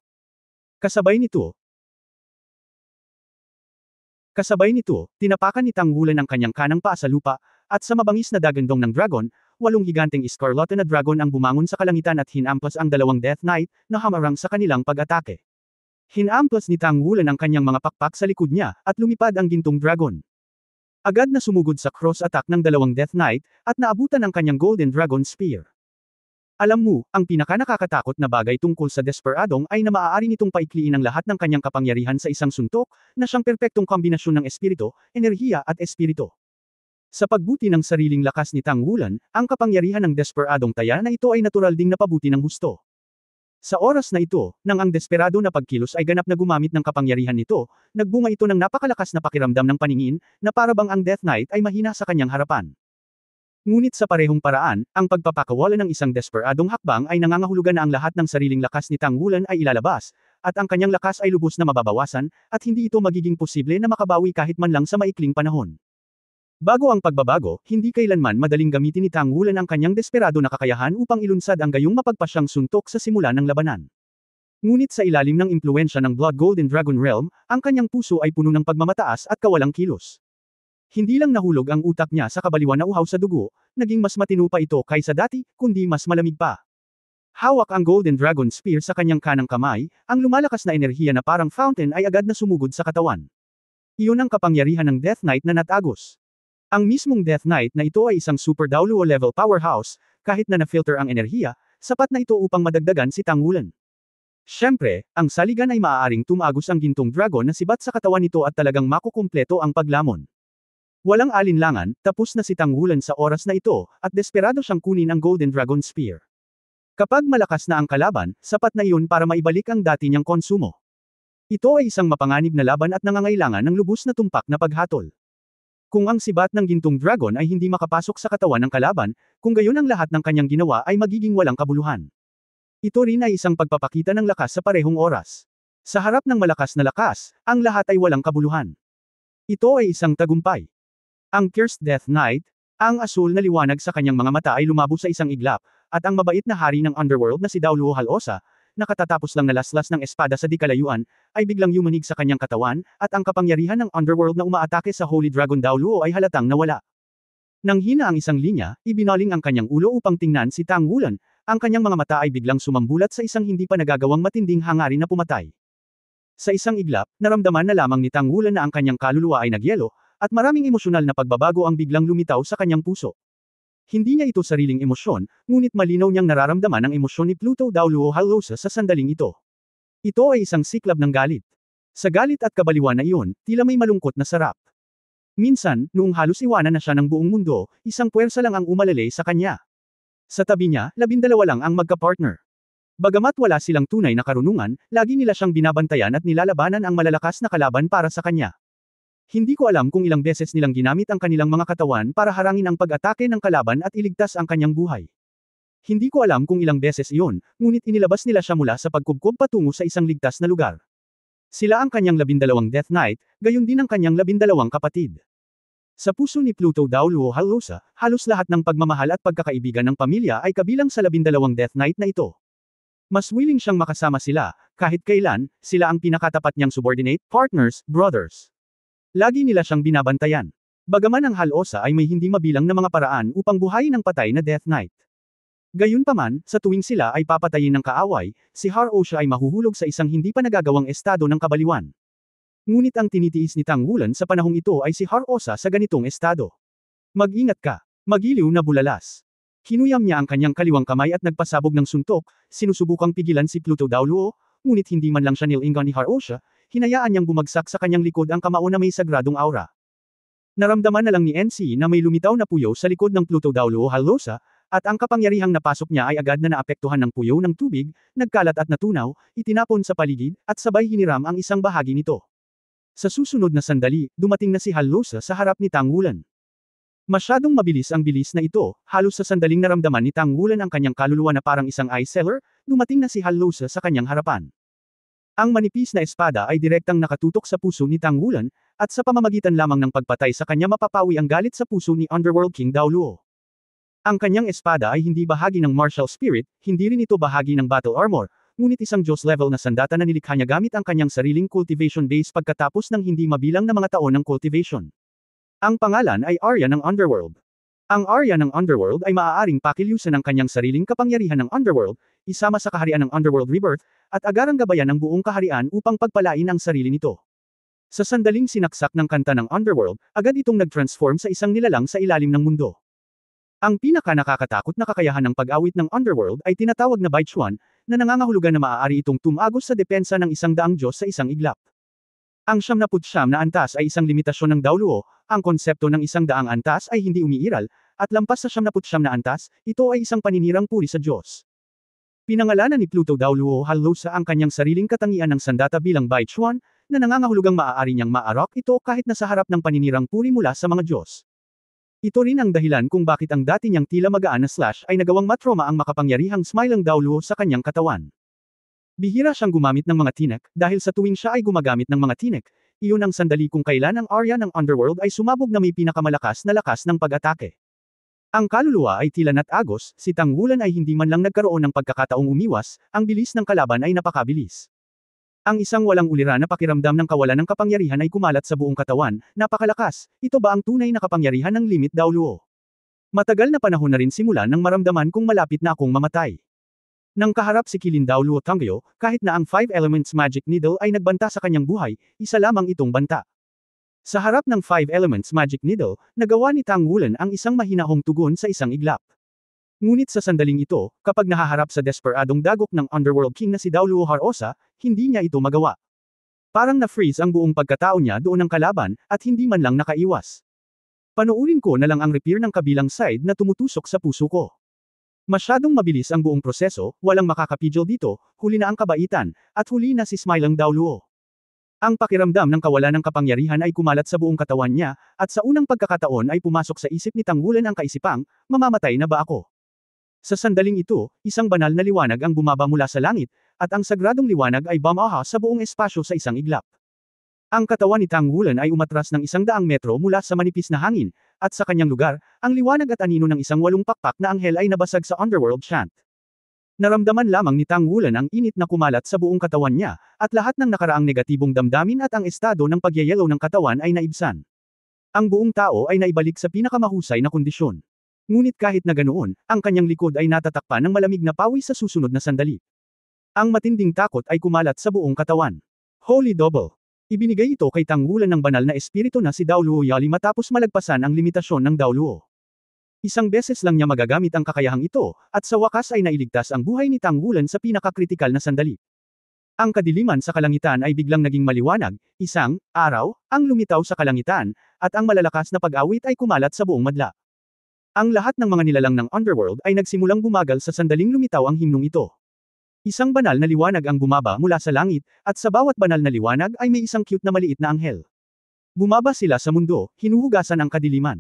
Kasabay nito, tinapakan ni Tang Wulan ang kanyang kanang paa sa lupa, at sa mabangis na dagandong ng dragon, 8 higanteng Scarlet na dragon ang bumangon sa kalangitan at hinamplas ang dalawang Death Knight, na hamarang sa kanilang pag-atake. Hinamplas ni Tang Wulan ang kanyang mga pakpak sa likod niya, at lumipad ang gintong dragon. Agad na sumugod sa cross-attack ng dalawang Death Knight, at naabutan ang kanyang Golden Dragon Spear. Alam mo, ang pinakanakakatakot na bagay tungkol sa Desperadong ay na maaari nitong paikliin ang lahat ng kanyang kapangyarihan sa isang suntok, na siyang perpektong kombinasyon ng espiritu, enerhiya at espiritu. Sa pagbuti ng sariling lakas ni Tang Wulan, ang kapangyarihan ng Desperadong taya na ito ay natural ding napabuti ng husto. Sa oras na ito, nang ang desperado na pagkilos ay ganap na gumamit ng kapangyarihan nito, nagbunga ito ng napakalakas na pakiramdam ng paningin, na parabang ang Death Knight ay mahina sa kanyang harapan. Ngunit sa parehong paraan, ang pagpapakawala ng isang desperadong hakbang ay nangangahulugan na ang lahat ng sariling lakas ni Tang Wulan ay ilalabas, at ang kanyang lakas ay lubos na mababawasan, at hindi ito magiging posible na makabawi kahit man lang sa maikling panahon. Bago ang pagbabago, hindi kailanman madaling gamitin ni Tang Wulan ang kanyang desperado na kakayahan upang ilunsad ang gayong mapagpasyang suntok sa simula ng labanan. Ngunit sa ilalim ng impluwensya ng Blood Golden Dragon Realm, ang kanyang puso ay puno ng pagmamataas at kawalang kilos. Hindi lang nahulog ang utak niya sa kabaliwan na uhaw sa dugo, naging mas matino pa ito kaysa dati, kundi mas malamig pa. Hawak ang Golden Dragon Spear sa kanyang kanang kamay, ang lumalakas na enerhiya na parang fountain ay agad na sumugod sa katawan. Iyon ang kapangyarihan ng Death Knight na natagos. Ang mismong Death Knight na ito ay isang super Daoluo level powerhouse, kahit na na-filter ang enerhiya, sapat na ito upang madagdagan si Tang Wulan. Siyempre, ang saligan ay maaaring tumagos ang gintong dragon na sibat sa katawan nito at talagang makukumpleto ang paglamon. Walang alinlangan, tapos na si Tang Wulan sa oras na ito, at desperado siyang kunin ang Golden Dragon Spear. Kapag malakas na ang kalaban, sapat na iyon para maibalik ang dati niyang konsumo. Ito ay isang mapanganib na laban at nangangailangan ng lubos na tumpak na paghatol. Kung ang sibat ng gintong dragon ay hindi makapasok sa katawan ng kalaban, kung gayon ang lahat ng kanyang ginawa ay magiging walang kabuluhan. Ito rin ay isang pagpapakita ng lakas sa parehong oras. Sa harap ng malakas na lakas, ang lahat ay walang kabuluhan. Ito ay isang tagumpay. Ang Cursed Death Knight, ang asul na liwanag sa kanyang mga mata ay lumabo sa isang iglap, at ang mabait na hari ng underworld na si Daoluo Halosa, nakatatapos lang nalaslas ng espada sa di-kalayuan, ay biglang yumanig sa kanyang katawan, at ang kapangyarihan ng underworld na umaatake sa Holy Dragon Daoluo ay halatang nawala. Nang hina ang isang linya, ibinaling ang kanyang ulo upang tingnan si Tang Wulan, ang kanyang mga mata ay biglang sumambulat sa isang hindi pa nagagawang matinding hangarin na pumatay. Sa isang iglap, naramdaman na lamang ni Tang Wulan na ang kanyang kaluluwa ay nagyelo, at maraming emosyonal na pagbabago ang biglang lumitaw sa kanyang puso. Hindi niya ito sariling emosyon, ngunit malinaw niyang nararamdaman ang emosyon ni Pluto Daoluo Halosa sa sandaling ito. Ito ay isang siklab ng galit. Sa galit at kabaliwan na iyon, tila may malungkot na sarap. Minsan, noong halos iwanan na siya ng buong mundo, isang puwersa lang ang umalalay sa kanya. Sa tabi niya, 12 lang ang magka-partner. Bagamat wala silang tunay na karunungan, lagi nila siyang binabantayan at nilalabanan ang malalakas na kalaban para sa kanya. Hindi ko alam kung ilang beses nilang ginamit ang kanilang mga katawan para harangin ang pag-atake ng kalaban at iligtas ang kanyang buhay. Hindi ko alam kung ilang beses iyon, ngunit inilabas nila siya mula sa pagkubkob patungo sa isang ligtas na lugar. Sila ang kanyang 12 Death Knight, gayon din ang kanyang 12 kapatid. Sa puso ni Pluto Dauluo Halosa, halos lahat ng pagmamahal at pagkakaibigan ng pamilya ay kabilang sa 12 Death Knight na ito. Mas willing siyang makasama sila, kahit kailan, sila ang pinakatapat niyang subordinate, partners, brothers. Lagi nila siyang binabantayan. Bagaman ang Halosa ay may hindi mabilang na mga paraan upang buhayin ang patay na Death Knight. Gayunpaman, sa tuwing sila ay papatayin ng kaaway, si Halosa ay mahuhulog sa isang hindi pa nagagawang estado ng kabaliwan. Ngunit ang tinitiis ni Tang Wulan sa panahong ito ay si Halosa sa ganitong estado. Mag-ingat ka. Magiliw na bulalas. Hinuyam niya ang kanyang kaliwang kamay at nagpasabog ng suntok, sinusubukang pigilan si Pluto Dauluo, ngunit hindi man lang siya nilingan ni Halosa, hinayaan niyang bumagsak sa kanyang likod ang kamao na may sagradong aura. Naramdaman na lang ni NC na may lumitaw na puyo sa likod ng Pluto Dauluo Halosa, at ang kapangyarihang napasok niya ay agad na naapektuhan ng puyo ng tubig, nagkalat at natunaw, itinapon sa paligid, at sabay hiniram ang isang bahagi nito. Sa susunod na sandali, dumating na si Halosa sa harap ni Tang Wulan. Masyadong mabilis ang bilis na ito, halos sa sandaling naramdaman ni Tang Wulan ang kanyang kaluluwa na parang isang eye seller, dumating na si Halosa sa kanyang harapan. Ang manipis na espada ay direktang nakatutok sa puso ni Tang Wulan, at sa pamamagitan lamang ng pagpatay sa kanya mapapawi ang galit sa puso ni Underworld King Daoluo. Ang kanyang espada ay hindi bahagi ng martial spirit, hindi rin ito bahagi ng battle armor, ngunit isang Diyos level na sandata na nilikha niya gamit ang kanyang sariling cultivation base pagkatapos ng hindi mabilang na mga taon ng cultivation. Ang pangalan ay Arya ng Underworld. Ang Arya ng Underworld ay maaaring pakilyusan ng kanyang sariling kapangyarihan ng Underworld, isama sa kaharian ng Underworld Rebirth, at agarang gabayan ng buong kaharian upang pagpalain ang sarili nito. Sa sandaling sinaksak ng kanta ng Underworld, agad itong nag-transform sa isang nilalang sa ilalim ng mundo. Ang pinaka-nakakatakot na kakayahan ng pag-awit ng Underworld ay tinatawag na Baichuan, na nangangahulugan na maaari itong tumagos sa depensa ng 100 Diyos sa isang iglap. Ang 79 na antas ay isang limitasyon ng Daoluo, ang konsepto ng 100 antas ay hindi umiiral, at lampas sa 79 na antas, ito ay isang paninirang puri sa Diyos. Pinangalanan ni Pluto Daoluo Halosa ang kanyang sariling katangian ng sandata bilang Baichuan, na nangangahulugang maaari niyang maarok ito kahit nasa harap ng paninirang puri mula sa mga Diyos. Ito rin ang dahilan kung bakit ang dati niyang tila magaan na slash ay nagawang matroma ang makapangyarihang smilang Daoluo sa kanyang katawan. Bihira siyang gumamit ng mga tinek, dahil sa tuwing siya ay gumagamit ng mga tinek, iyon ang sandali kung kailan ang Arya ng Underworld ay sumabog na may pinakamalakas na lakas ng pag-atake. Ang kaluluwa ay tila natagos, si Tang Wulan ay hindi man lang nagkaroon ng pagkakataong umiwas, ang bilis ng kalaban ay napakabilis. Ang isang walang ulira na pakiramdam ng kawalan ng kapangyarihan ay kumalat sa buong katawan, napakalakas, ito ba ang tunay na kapangyarihan ng limit Daoluo? Matagal na panahon na rin simula nang maramdaman kong malapit na akong mamatay. Nang kaharap si Kilin Daoluo Tangyo, kahit na ang 5 Elements Magic Needle ay nagbanta sa kanyang buhay, isa lamang itong banta. Sa harap ng 5 Elements Magic Needle, nagawa ni Tang Wulan ang isang mahinahong tugon sa isang iglap. Ngunit sa sandaling ito, kapag nahaharap sa desperadong dagok ng Underworld King na si Daoluo Halosa, hindi niya ito magawa. Parang na-freeze ang buong pagkatao niya doon ng kalaban, at hindi man lang nakaiwas. Panoorin ko na lang ang repair ng kabilang side na tumutusok sa puso ko. Masyadong mabilis ang buong proseso, walang makakapigil dito, huli na ang kabaitan, at huli na si Smilang Daoluo. Ang pakiramdam ng kawalan ng kapangyarihan ay kumalat sa buong katawan niya, at sa unang pagkakataon ay pumasok sa isip ni Tang Wulan ang kaisipang, mamamatay na ba ako? Sa sandaling ito, isang banal na liwanag ang bumaba mula sa langit, at ang sagradong liwanag ay bumaha sa buong espasyo sa isang iglap. Ang katawan ni Tang Wulan ay umatras ng 100 metro mula sa manipis na hangin, at sa kanyang lugar, ang liwanag at anino ng isang 8 pakpak na anghel ay nabasag sa Underworld chant. Naramdaman lamang ni Tang Wulan ang init na kumalat sa buong katawan niya, at lahat ng nakaraang negatibong damdamin at ang estado ng pagyayelo ng katawan ay naibsan. Ang buong tao ay naibalik sa pinakamahusay na kondisyon. Ngunit kahit na ganoon, ang kanyang likod ay natatakpan ng malamig na pawis sa susunod na sandali. Ang matinding takot ay kumalat sa buong katawan. Holy Double! Ibinigay ito kay Tang Wulan ng banal na espiritu na si Daoluo Yali matapos malagpasan ang limitasyon ng Daoluo. Isang beses lang niya magagamit ang kakayahang ito, at sa wakas ay nailigtas ang buhay ni Tang Wulan sa pinakakritikal na sandali. Ang kadiliman sa kalangitan ay biglang naging maliwanag, isang araw ang lumitaw sa kalangitan, at ang malalakas na pag-awit ay kumalat sa buong madla. Ang lahat ng mga nilalang ng Underworld ay nagsimulang bumagal sa sandaling lumitaw ang himnong ito. Isang banal na liwanag ang bumaba mula sa langit, at sa bawat banal na liwanag ay may isang cute na maliit na anghel. Bumaba sila sa mundo, hinuhugasan ang kadiliman.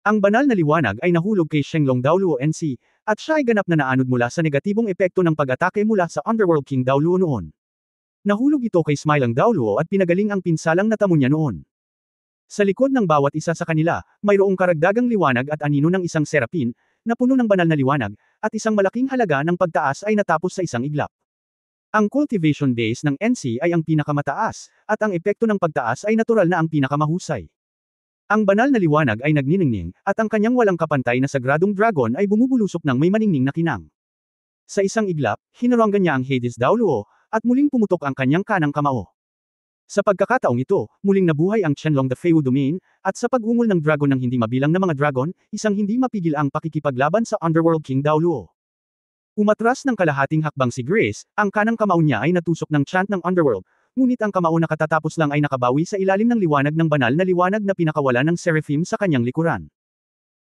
Ang banal na liwanag ay nahulog kay Shenlong Daoluo NC, at siya ay ganap na naanod mula sa negatibong epekto ng pag-atake mula sa Underworld King Daoluo noon. Nahulog ito kay Smilang Daoluo at pinagaling ang pinsalang natamo niya noon. Sa likod ng bawat isa sa kanila, mayroong karagdagang liwanag at anino ng isang serapin, na puno ng banal na liwanag, at isang malaking halaga ng pagtaas ay natapos sa isang iglap. Ang cultivation base ng NC ay ang pinakamataas, at ang epekto ng pagtaas ay natural na ang pinakamahusay. Ang banal na liwanag ay nagniningning, at ang kanyang walang kapantay na sagradong dragon ay bumubulusok ng may maningning na kinang. Sa isang iglap, hinaranggan niya ang Hades Daoluo, at muling pumutok ang kanyang kanang kamao. Sa pagkakataong ito, muling nabuhay ang Qianlong the Feu Domain, at sa pag-ungol ng dragon ng hindi mabilang na mga dragon, isang hindi mapigil ang pakikipaglaban sa Underworld King Daoluo. Umatras ng kalahating hakbang si Grace, ang kanang kamao niya ay natusok ng chant ng Underworld, ngunit ang kamao na katatapos lang ay nakabawi sa ilalim ng liwanag ng banal na liwanag na pinakawala ng Seraphim sa kanyang likuran.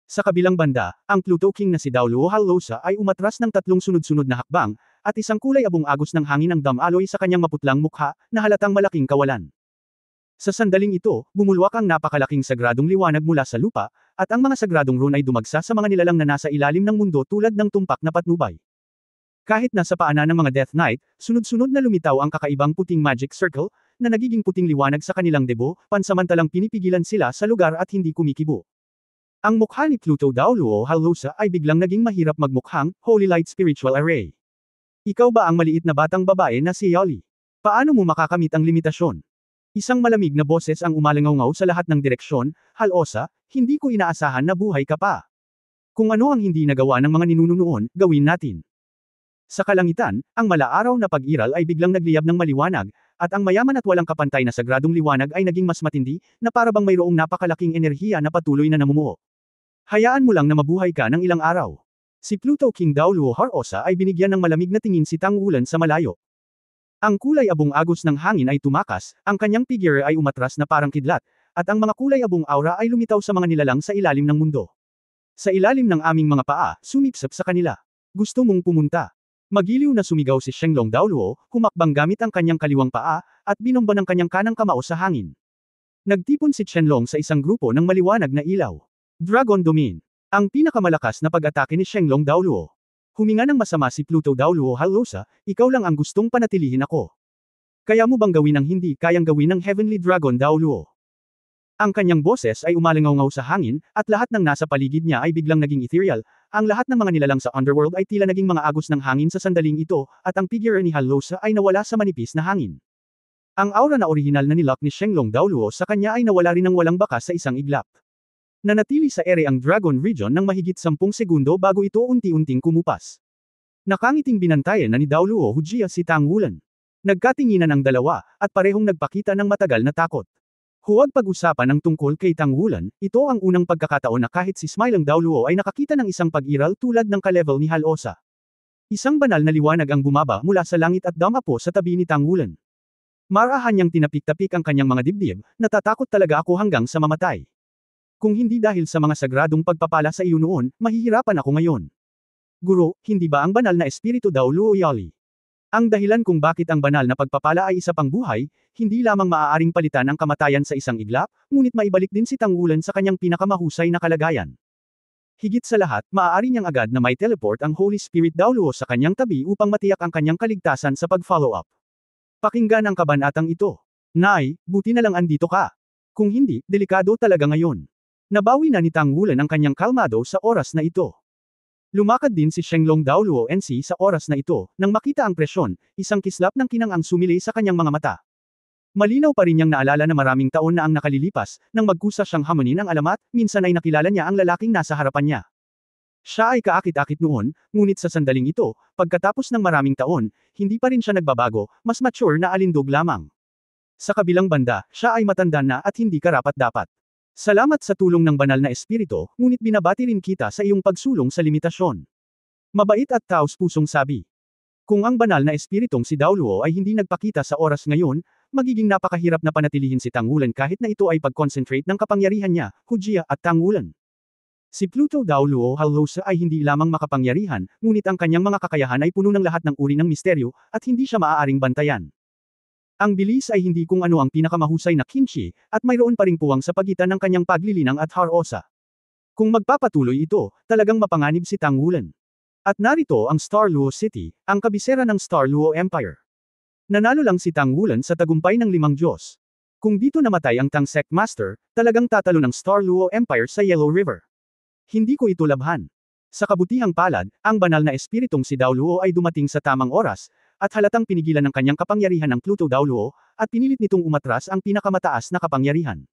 Sa kabilang banda, ang Pluto King na si Daoluo Hallosa ay umatras ng 3 sunod-sunod na hakbang, at isang kulay abong-agos ng hangin ang damaloy sa kanyang maputlang mukha, na halatang malaking kawalan. Sa sandaling ito, bumulwak ang napakalaking sagradong liwanag mula sa lupa, at ang mga sagradong rune ay dumagsa sa mga nilalang na nasa ilalim ng mundo tulad ng tumpak na patnubay. Kahit nasa paanan ng mga Death Knight, sunod-sunod na lumitaw ang kakaibang puting magic circle, na nagiging puting liwanag sa kanilang debo, pansamantalang pinipigilan sila sa lugar at hindi kumikibo. Ang mukha ni Pluto Daoluo Hallosa ay biglang naging mahirap magmukhang, Holy Light Spiritual Array. Ikaw ba ang maliit na batang babae na si Yoli? Paano mo makakamit ang limitasyon? Isang malamig na boses ang umalingaw sa lahat ng direksyon, Hallosa, hindi ko inaasahan na buhay ka pa. Kung ano ang hindi nagawa ng mga ninuno noon, gawin natin. Sa kalangitan, ang malaaraw na pag-iral ay biglang nagliyab ng maliwanag, at ang mayaman at walang kapantay na sagradong liwanag ay naging mas matindi, na parabang mayroong napakalaking enerhiya na patuloy na namumuo. Hayaan mo lang na mabuhay ka ng ilang araw. Si Pluto King Daoluo Hallosa ay binigyan ng malamig na tingin si Tang Wulan sa malayo. Ang kulay abong-agos ng hangin ay tumakas, ang kanyang figure ay umatras na parang kidlat, at ang mga kulay abong aura ay lumitaw sa mga nilalang sa ilalim ng mundo. Sa ilalim ng aming mga paa, sumipsip sa kanila. Gusto mong pumunta? Magiliw na sumigaw si Qianlong Daoluo, humakbang gamit ang kanyang kaliwang paa, at binomba ng kanyang kanang kamao sa hangin. Nagtipon si Qianlong sa isang grupo ng maliwanag na ilaw. Dragon Domain. Ang pinakamalakas na pag-atake ni Qianlong Daoluo. Huminga ng masama si Pluto Daoluo Hallosa, ikaw lang ang gustong panatilihin ako. Kaya mo bang gawin ang hindi kayang gawin ng Heavenly Dragon Daoluo? Ang kanyang boses ay umalingaw sa hangin, at lahat ng nasa paligid niya ay biglang naging ethereal. Ang lahat ng mga nilalang sa Underworld ay tila naging mga agos ng hangin sa sandaling ito, at ang figure ni Hallosa ay nawala sa manipis na hangin. Ang aura na orihinal na nilak ni Qianlong Daoluo sa kanya ay nawala rin ng walang bakas sa isang iglap. Nanatili sa ere ang Dragon Region ng mahigit 10 segundo bago ito unti-unting kumupas. Nakangiting binantayan na ni Daoluo Hujia si Tang Wulan. Nagkatinginan ang dalawa, at parehong nagpakita ng matagal na takot. Huwag pag-usapan ng tungkol kay Tang Wulan, ito ang unang pagkakataon na kahit si Smiling Daoluo ay nakakita ng isang pag-iral tulad ng ka-level ni Hallosa. Isang banal na liwanag ang bumaba mula sa langit at damapo sa tabi ni Tang Wulan. Marahan niyang tinapik-tapik ang kanyang mga dibdib, natatakot talaga ako hanggang sa mamatay. Kung hindi dahil sa mga sagradong pagpapala sa iyo noon, mahihirapan ako ngayon. Guro, hindi ba ang banal na espiritu Daoluo Yoli? Ang dahilan kung bakit ang banal na pagpapala ay isa pang buhay, hindi lamang maaaring palitan ang kamatayan sa isang iglap, ngunit maibalik din si Tang Wulan sa kanyang pinakamahusay na kalagayan. Higit sa lahat, maaari niyang agad na may teleport ang Holy Spirit Daoluo sa kanyang tabi upang matiyak ang kanyang kaligtasan sa pag-follow up. Pakinggan ang kabanatang ito. Nay, buti na lang andito ka. Kung hindi, delikado talaga ngayon. Nabawi na ni Tang Wulan ang kanyang kalmado sa oras na ito. Lumakad din si Qianlong Daoluo NC sa oras na ito, nang makita ang presyon, isang kislap ng kinang ang sumilay sa kanyang mga mata. Malinaw pa rin niyang naalala na maraming taon na ang nakalilipas, nang magkusa siyang hamonin ang alamat, minsan ay nakilala niya ang lalaking nasa harapan niya. Siya ay kaakit-akit noon, ngunit sa sandaling ito, pagkatapos ng maraming taon, hindi pa rin siya nagbabago, mas mature na alindog lamang. Sa kabilang banda, siya ay matanda na at hindi karapat-dapat. Salamat sa tulong ng banal na espiritu, ngunit binabati rin kita sa iyong pagsulong sa limitasyon. Mabait at taos-pusong sabi. Kung ang banal na espiritong si Daoluo ay hindi nagpakita sa oras ngayon, magiging napakahirap na panatilihin si Tang Wulan kahit na ito ay pag-concentrate ng kapangyarihan niya, Hujia at Tang Wulan. Si Pluto Daoluo Hallosa ay hindi lamang makapangyarihan, ngunit ang kanyang mga kakayahan ay puno ng lahat ng uri ng misteryo, at hindi siya maaaring bantayan. Ang bilis ay hindi kung ano ang pinakamahusay na kimchi, at mayroon pa ring puwang sa pagitan ng kanyang paglilinang at Hallosa. Kung magpapatuloy ito, talagang mapanganib si Tang Wulan. At narito ang Star Luo City, ang kabisera ng Star Luo Empire. Nanalo lang si Tang Wulan sa tagumpay ng 5 Diyos. Kung dito namatay ang Tang Sect Master, talagang tatalo ng Star Luo Empire sa Yellow River. Hindi ko ito labhan. Sa kabutihang palad, ang banal na espiritong si Dao Luo ay dumating sa tamang oras, at halatang pinigilan ng kanyang kapangyarihan ng Pluto Dao Luo, at pinilit nitong umatras ang pinakamataas na kapangyarihan.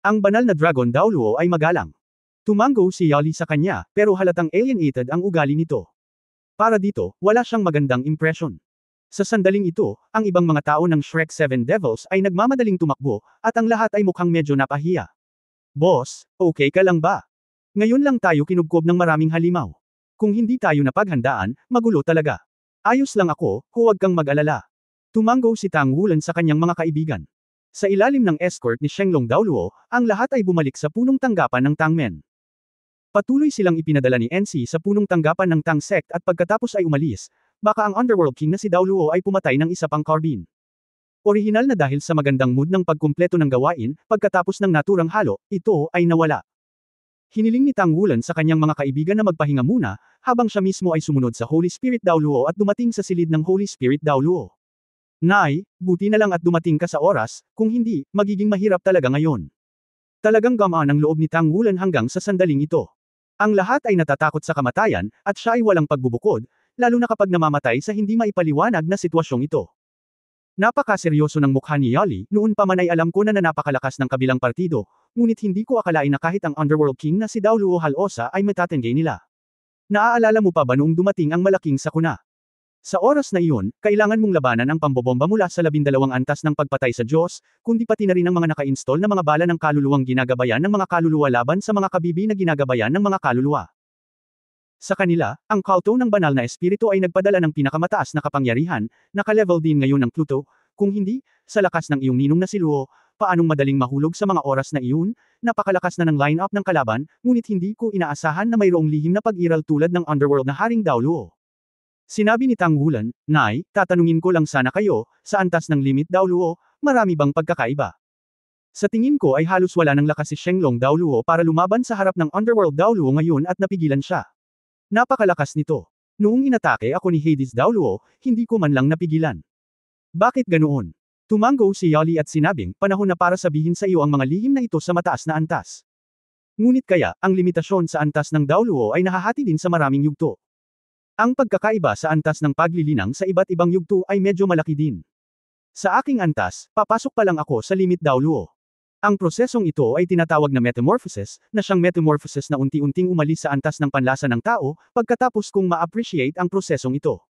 Ang banal na Dragon Dao Luo ay magalang. Tumango si Yali sa kanya, pero halatang alienated ang ugali nito. Para dito, wala siyang magandang impression. Sa sandaling ito, ang ibang mga tao ng Shrek 7 Devils ay nagmamadaling tumakbo, at ang lahat ay mukhang medyo napahiya. Boss, okay ka lang ba? Ngayon lang tayo kinubkob ng maraming halimaw. Kung hindi tayo napaghandaan, magulo talaga. Ayos lang ako, huwag kang mag-alala. Tumango si Tang Wulan sa kanyang mga kaibigan. Sa ilalim ng escort ni Shenglong Daoluo, ang lahat ay bumalik sa punong tanggapan ng Tangmen. Patuloy silang ipinadala ni NC sa punong tanggapan ng Tang Sect at pagkatapos ay umalis, baka ang Underworld King na si Dao Luo ay pumatay ng isa pang carbine. Orihinal na dahil sa magandang mood ng pagkumpleto ng gawain, pagkatapos ng naturang halo, ito ay nawala. Hiniling ni Tang Wulan sa kanyang mga kaibigan na magpahinga muna, habang siya mismo ay sumunod sa Holy Spirit Dao Luo at dumating sa silid ng Holy Spirit Dao Luo. Nay, buti na lang at dumating ka sa oras, kung hindi, magiging mahirap talaga ngayon. Talagang gamaan ang loob ni Tang Wulan hanggang sa sandaling ito. Ang lahat ay natatakot sa kamatayan, at siya ay walang pagbubukod, lalo na kapag namamatay sa hindi maipaliwanag na sitwasyong ito. Napakaseryoso ng mukha ni Yali, noon pa man ay alam ko na napakalakas ng kabilang partido, ngunit hindi ko akalain na kahit ang Underworld King na si Dao Luo Halosa ay matatengay nila. Naaalala mo pa ba noong dumating ang malaking sakuna? Sa oras na iyon, kailangan mong labanan ang pambobomba mula sa 12 antas ng pagpatay sa Diyos, kundi pati na rin ang mga naka-install na mga bala ng kaluluwang ginagabayan ng mga kaluluwa laban sa mga kabibi na ginagabayan ng mga kaluluwa. Sa kanila, ang kulto ng banal na espiritu ay nagpadala ng pinakamataas na kapangyarihan, naka-level din ngayon ng Pluto, kung hindi, sa lakas ng iyong ninong na si Luo, paanong madaling mahulog sa mga oras na iyon, napakalakas na ng line-up ng kalaban, ngunit hindi ko inaasahan na mayroong lihim na pag-iral tulad ng Underworld na Haring Dao Luo. Sinabi ni Tang Wulan, Nay, tatanungin ko lang sana kayo, sa antas ng limit Dao Luo, marami bang pagkakaiba? Sa tingin ko ay halos wala ng lakas si Shenglong Dao Luo para lumaban sa harap ng Underworld Dao Luo ngayon at napigilan siya. Napakalakas nito. Noong inatake ako ni Hades Dao Luo, hindi ko man lang napigilan. Bakit ganoon? Tumango si Yali at sinabing, panahon na para sabihin sa iyo ang mga lihim na ito sa mataas na antas. Ngunit kaya, ang limitasyon sa antas ng Dao Luo ay nahahati din sa maraming yugto. Ang pagkakaiba sa antas ng paglilinang sa iba't ibang yugto ay medyo malaki din. Sa aking antas, papasok pa lang ako sa limit Dao Luo. Ang prosesong ito ay tinatawag na metamorphosis, na siyang metamorphosis na unti-unting umalis sa antas ng panlasa ng tao, pagkatapos kung ma-appreciate ang prosesong ito.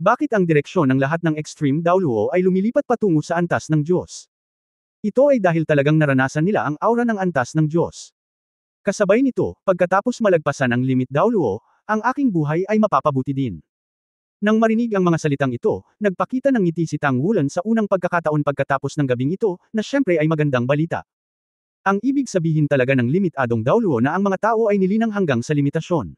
Bakit ang direksyon ng lahat ng extreme Dao Luo ay lumilipat patungo sa antas ng Diyos? Ito ay dahil talagang naranasan nila ang aura ng antas ng Diyos. Kasabay nito, pagkatapos malagpasan ang limit Dao Luo, ang aking buhay ay mapapabuti din. Nang marinig ang mga salitang ito, nagpakita ng ngiti si Tang Wulan sa unang pagkakataon pagkatapos ng gabing ito, na syempre ay magandang balita. Ang ibig sabihin talaga ng limit Adong Dao Luo na ang mga tao ay nilinang hanggang sa limitasyon.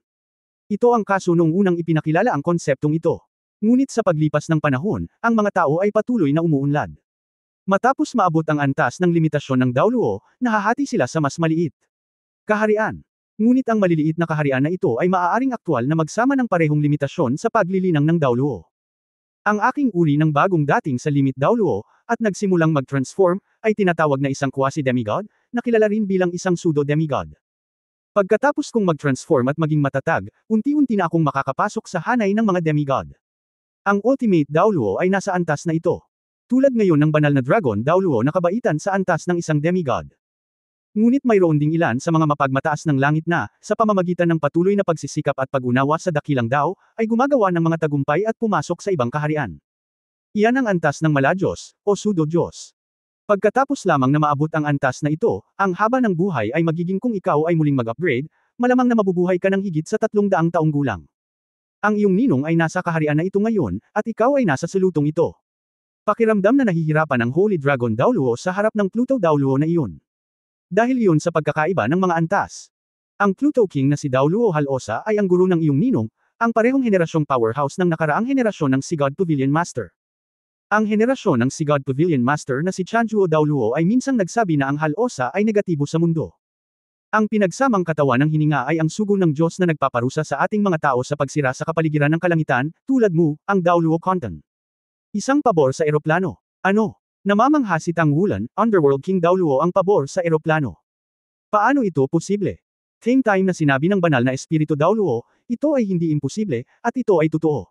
Ito ang kaso noong unang ipinakilala ang konseptong ito. Ngunit sa paglipas ng panahon, ang mga tao ay patuloy na umuunlad. Matapos maabot ang antas ng limitasyon ng Dao Luo, nahahati sila sa mas maliit. Kaharian. Ngunit ang maliliit na kaharian na ito ay maaaring aktwal na magsama ng parehong limitasyon sa paglilinang ng Dao Luo. Ang aking uri ng bagong dating sa limit Dao Luo, at nagsimulang mag-transform, ay tinatawag na isang quasi-demigod, na kilala rin bilang isang pseudo-demigod. Pagkatapos kong mag-transform at maging matatag, unti-unti na akong makakapasok sa hanay ng mga demigod. Ang ultimate Dao Luo ay nasa antas na ito. Tulad ngayon ng banal na dragon Dao Luo na kabaitan sa antas ng isang demigod. Ngunit mayroon ding ilan sa mga mapagmataas ng langit na, sa pamamagitan ng patuloy na pagsisikap at pag-unawa sa dakilang Dao, ay gumagawa ng mga tagumpay at pumasok sa ibang kaharian. Iyan ang antas ng Mala-Diyos, o Pseudo-Diyos. Pagkatapos lamang na maabot ang antas na ito, ang haba ng buhay ay magiging kung ikaw ay muling mag-upgrade, malamang na mabubuhay ka ng higit sa 300 taong gulang. Ang iyong ninong ay nasa kaharian na ito ngayon, at ikaw ay nasa sulutong ito. Pakiramdam na nahihirapan ang Holy Dragon Dao Luo sa harap ng Pluto Dao Luo na iyon. Dahil iyon sa pagkakaiba ng mga antas. Ang Pluto King na si Dao Luo Halosa ay ang guro ng iyong ninong, ang parehong henerasyong powerhouse ng nakaraang henerasyon ng Sigod Pavilion Master. Ang henerasyon ng Sigod Pavilion Master na si Chanjuo Dao Luo ay minsang nagsabi na ang Halosa ay negatibo sa mundo. Ang pinagsamang katawan ng hininga ay ang sugo ng Diyos na nagpaparusa sa ating mga tao sa pagsira sa kapaligiran ng kalangitan, tulad mo, ang Dao Luo Content. Isang pabor sa eroplano. Ano? Namamangha si Tang Wulan, Underworld King daw Luo ang pabor sa eroplano. Paano ito posible? Same time na sinabi ng banal na espiritu daw Luo, ito ay hindi imposible, at ito ay totoo.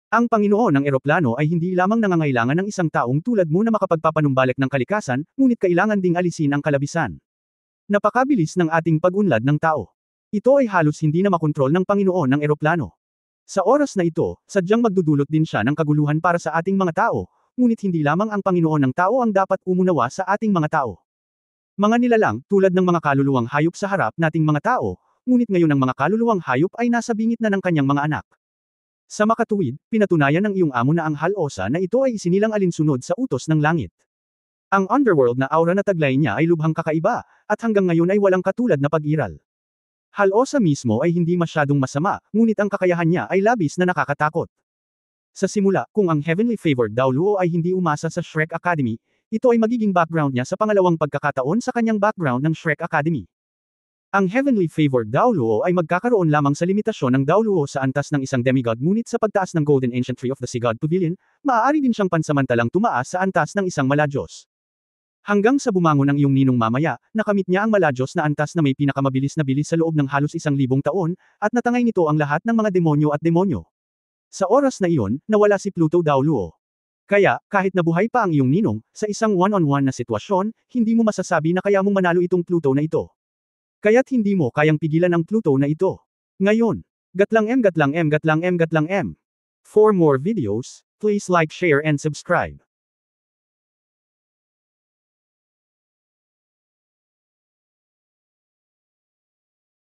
Ang Panginoon ng eroplano ay hindi lamang nangangailangan ng isang taong tulad mo na makapagpapanumbalik ng kalikasan, ngunit kailangan ding alisin ang kalabisan. Napakabilis ng ating pag-unlad ng tao. Ito ay halos hindi na makontrol ng Panginoon ng eroplano. Sa oras na ito, sadyang magdudulot din siya ng kaguluhan para sa ating mga tao, ngunit hindi lamang ang Panginoon ng tao ang dapat umunawa sa ating mga tao. Mga nilalang, tulad ng mga kaluluwang hayop sa harap nating mga tao, ngunit ngayon ang mga kaluluwang hayop ay nasa bingit na ng kanyang mga anak. Sa makatuwid, pinatunayan ng iyong amo na ang Hal-Osa na ito ay isinilang alinsunod sa utos ng langit. Ang underworld na aura na taglay niya ay lubhang kakaiba, at hanggang ngayon ay walang katulad na pag-iral. Hal-Osa mismo ay hindi masyadong masama, ngunit ang kakayahan niya ay labis na nakakatakot. Sa simula, kung ang Heavenly Favored daw Luo ay hindi umasa sa Shrek Academy, ito ay magiging background niya sa pangalawang pagkakataon sa kanyang background ng Shrek Academy. Ang Heavenly Favored daw Luo ay magkakaroon lamang sa limitasyon ng daw Luo sa antas ng isang demigod, ngunit sa pagtaas ng Golden Ancient Tree of the Sea God Pavilion, maaari din siyang pansamantalang tumaas sa antas ng isang Maladyos. Hanggang sa bumangon ang iyong ninong mamaya, nakamit niya ang Maladyos na antas na may pinakamabilis na bilis sa loob ng halos 1,000 taon, at natangay nito ang lahat ng mga demonyo at demonyo. Sa oras na iyon, nawala si Pluto daw Luo. Kaya, kahit nabuhay pa ang iyong ninong, sa isang one-on-one na sitwasyon, hindi mo masasabi na kaya mong manalo itong Pluto na ito. Kaya't hindi mo kayang pigilan ang Pluto na ito. Ngayon, gatlang M. For more videos, please like, share and subscribe.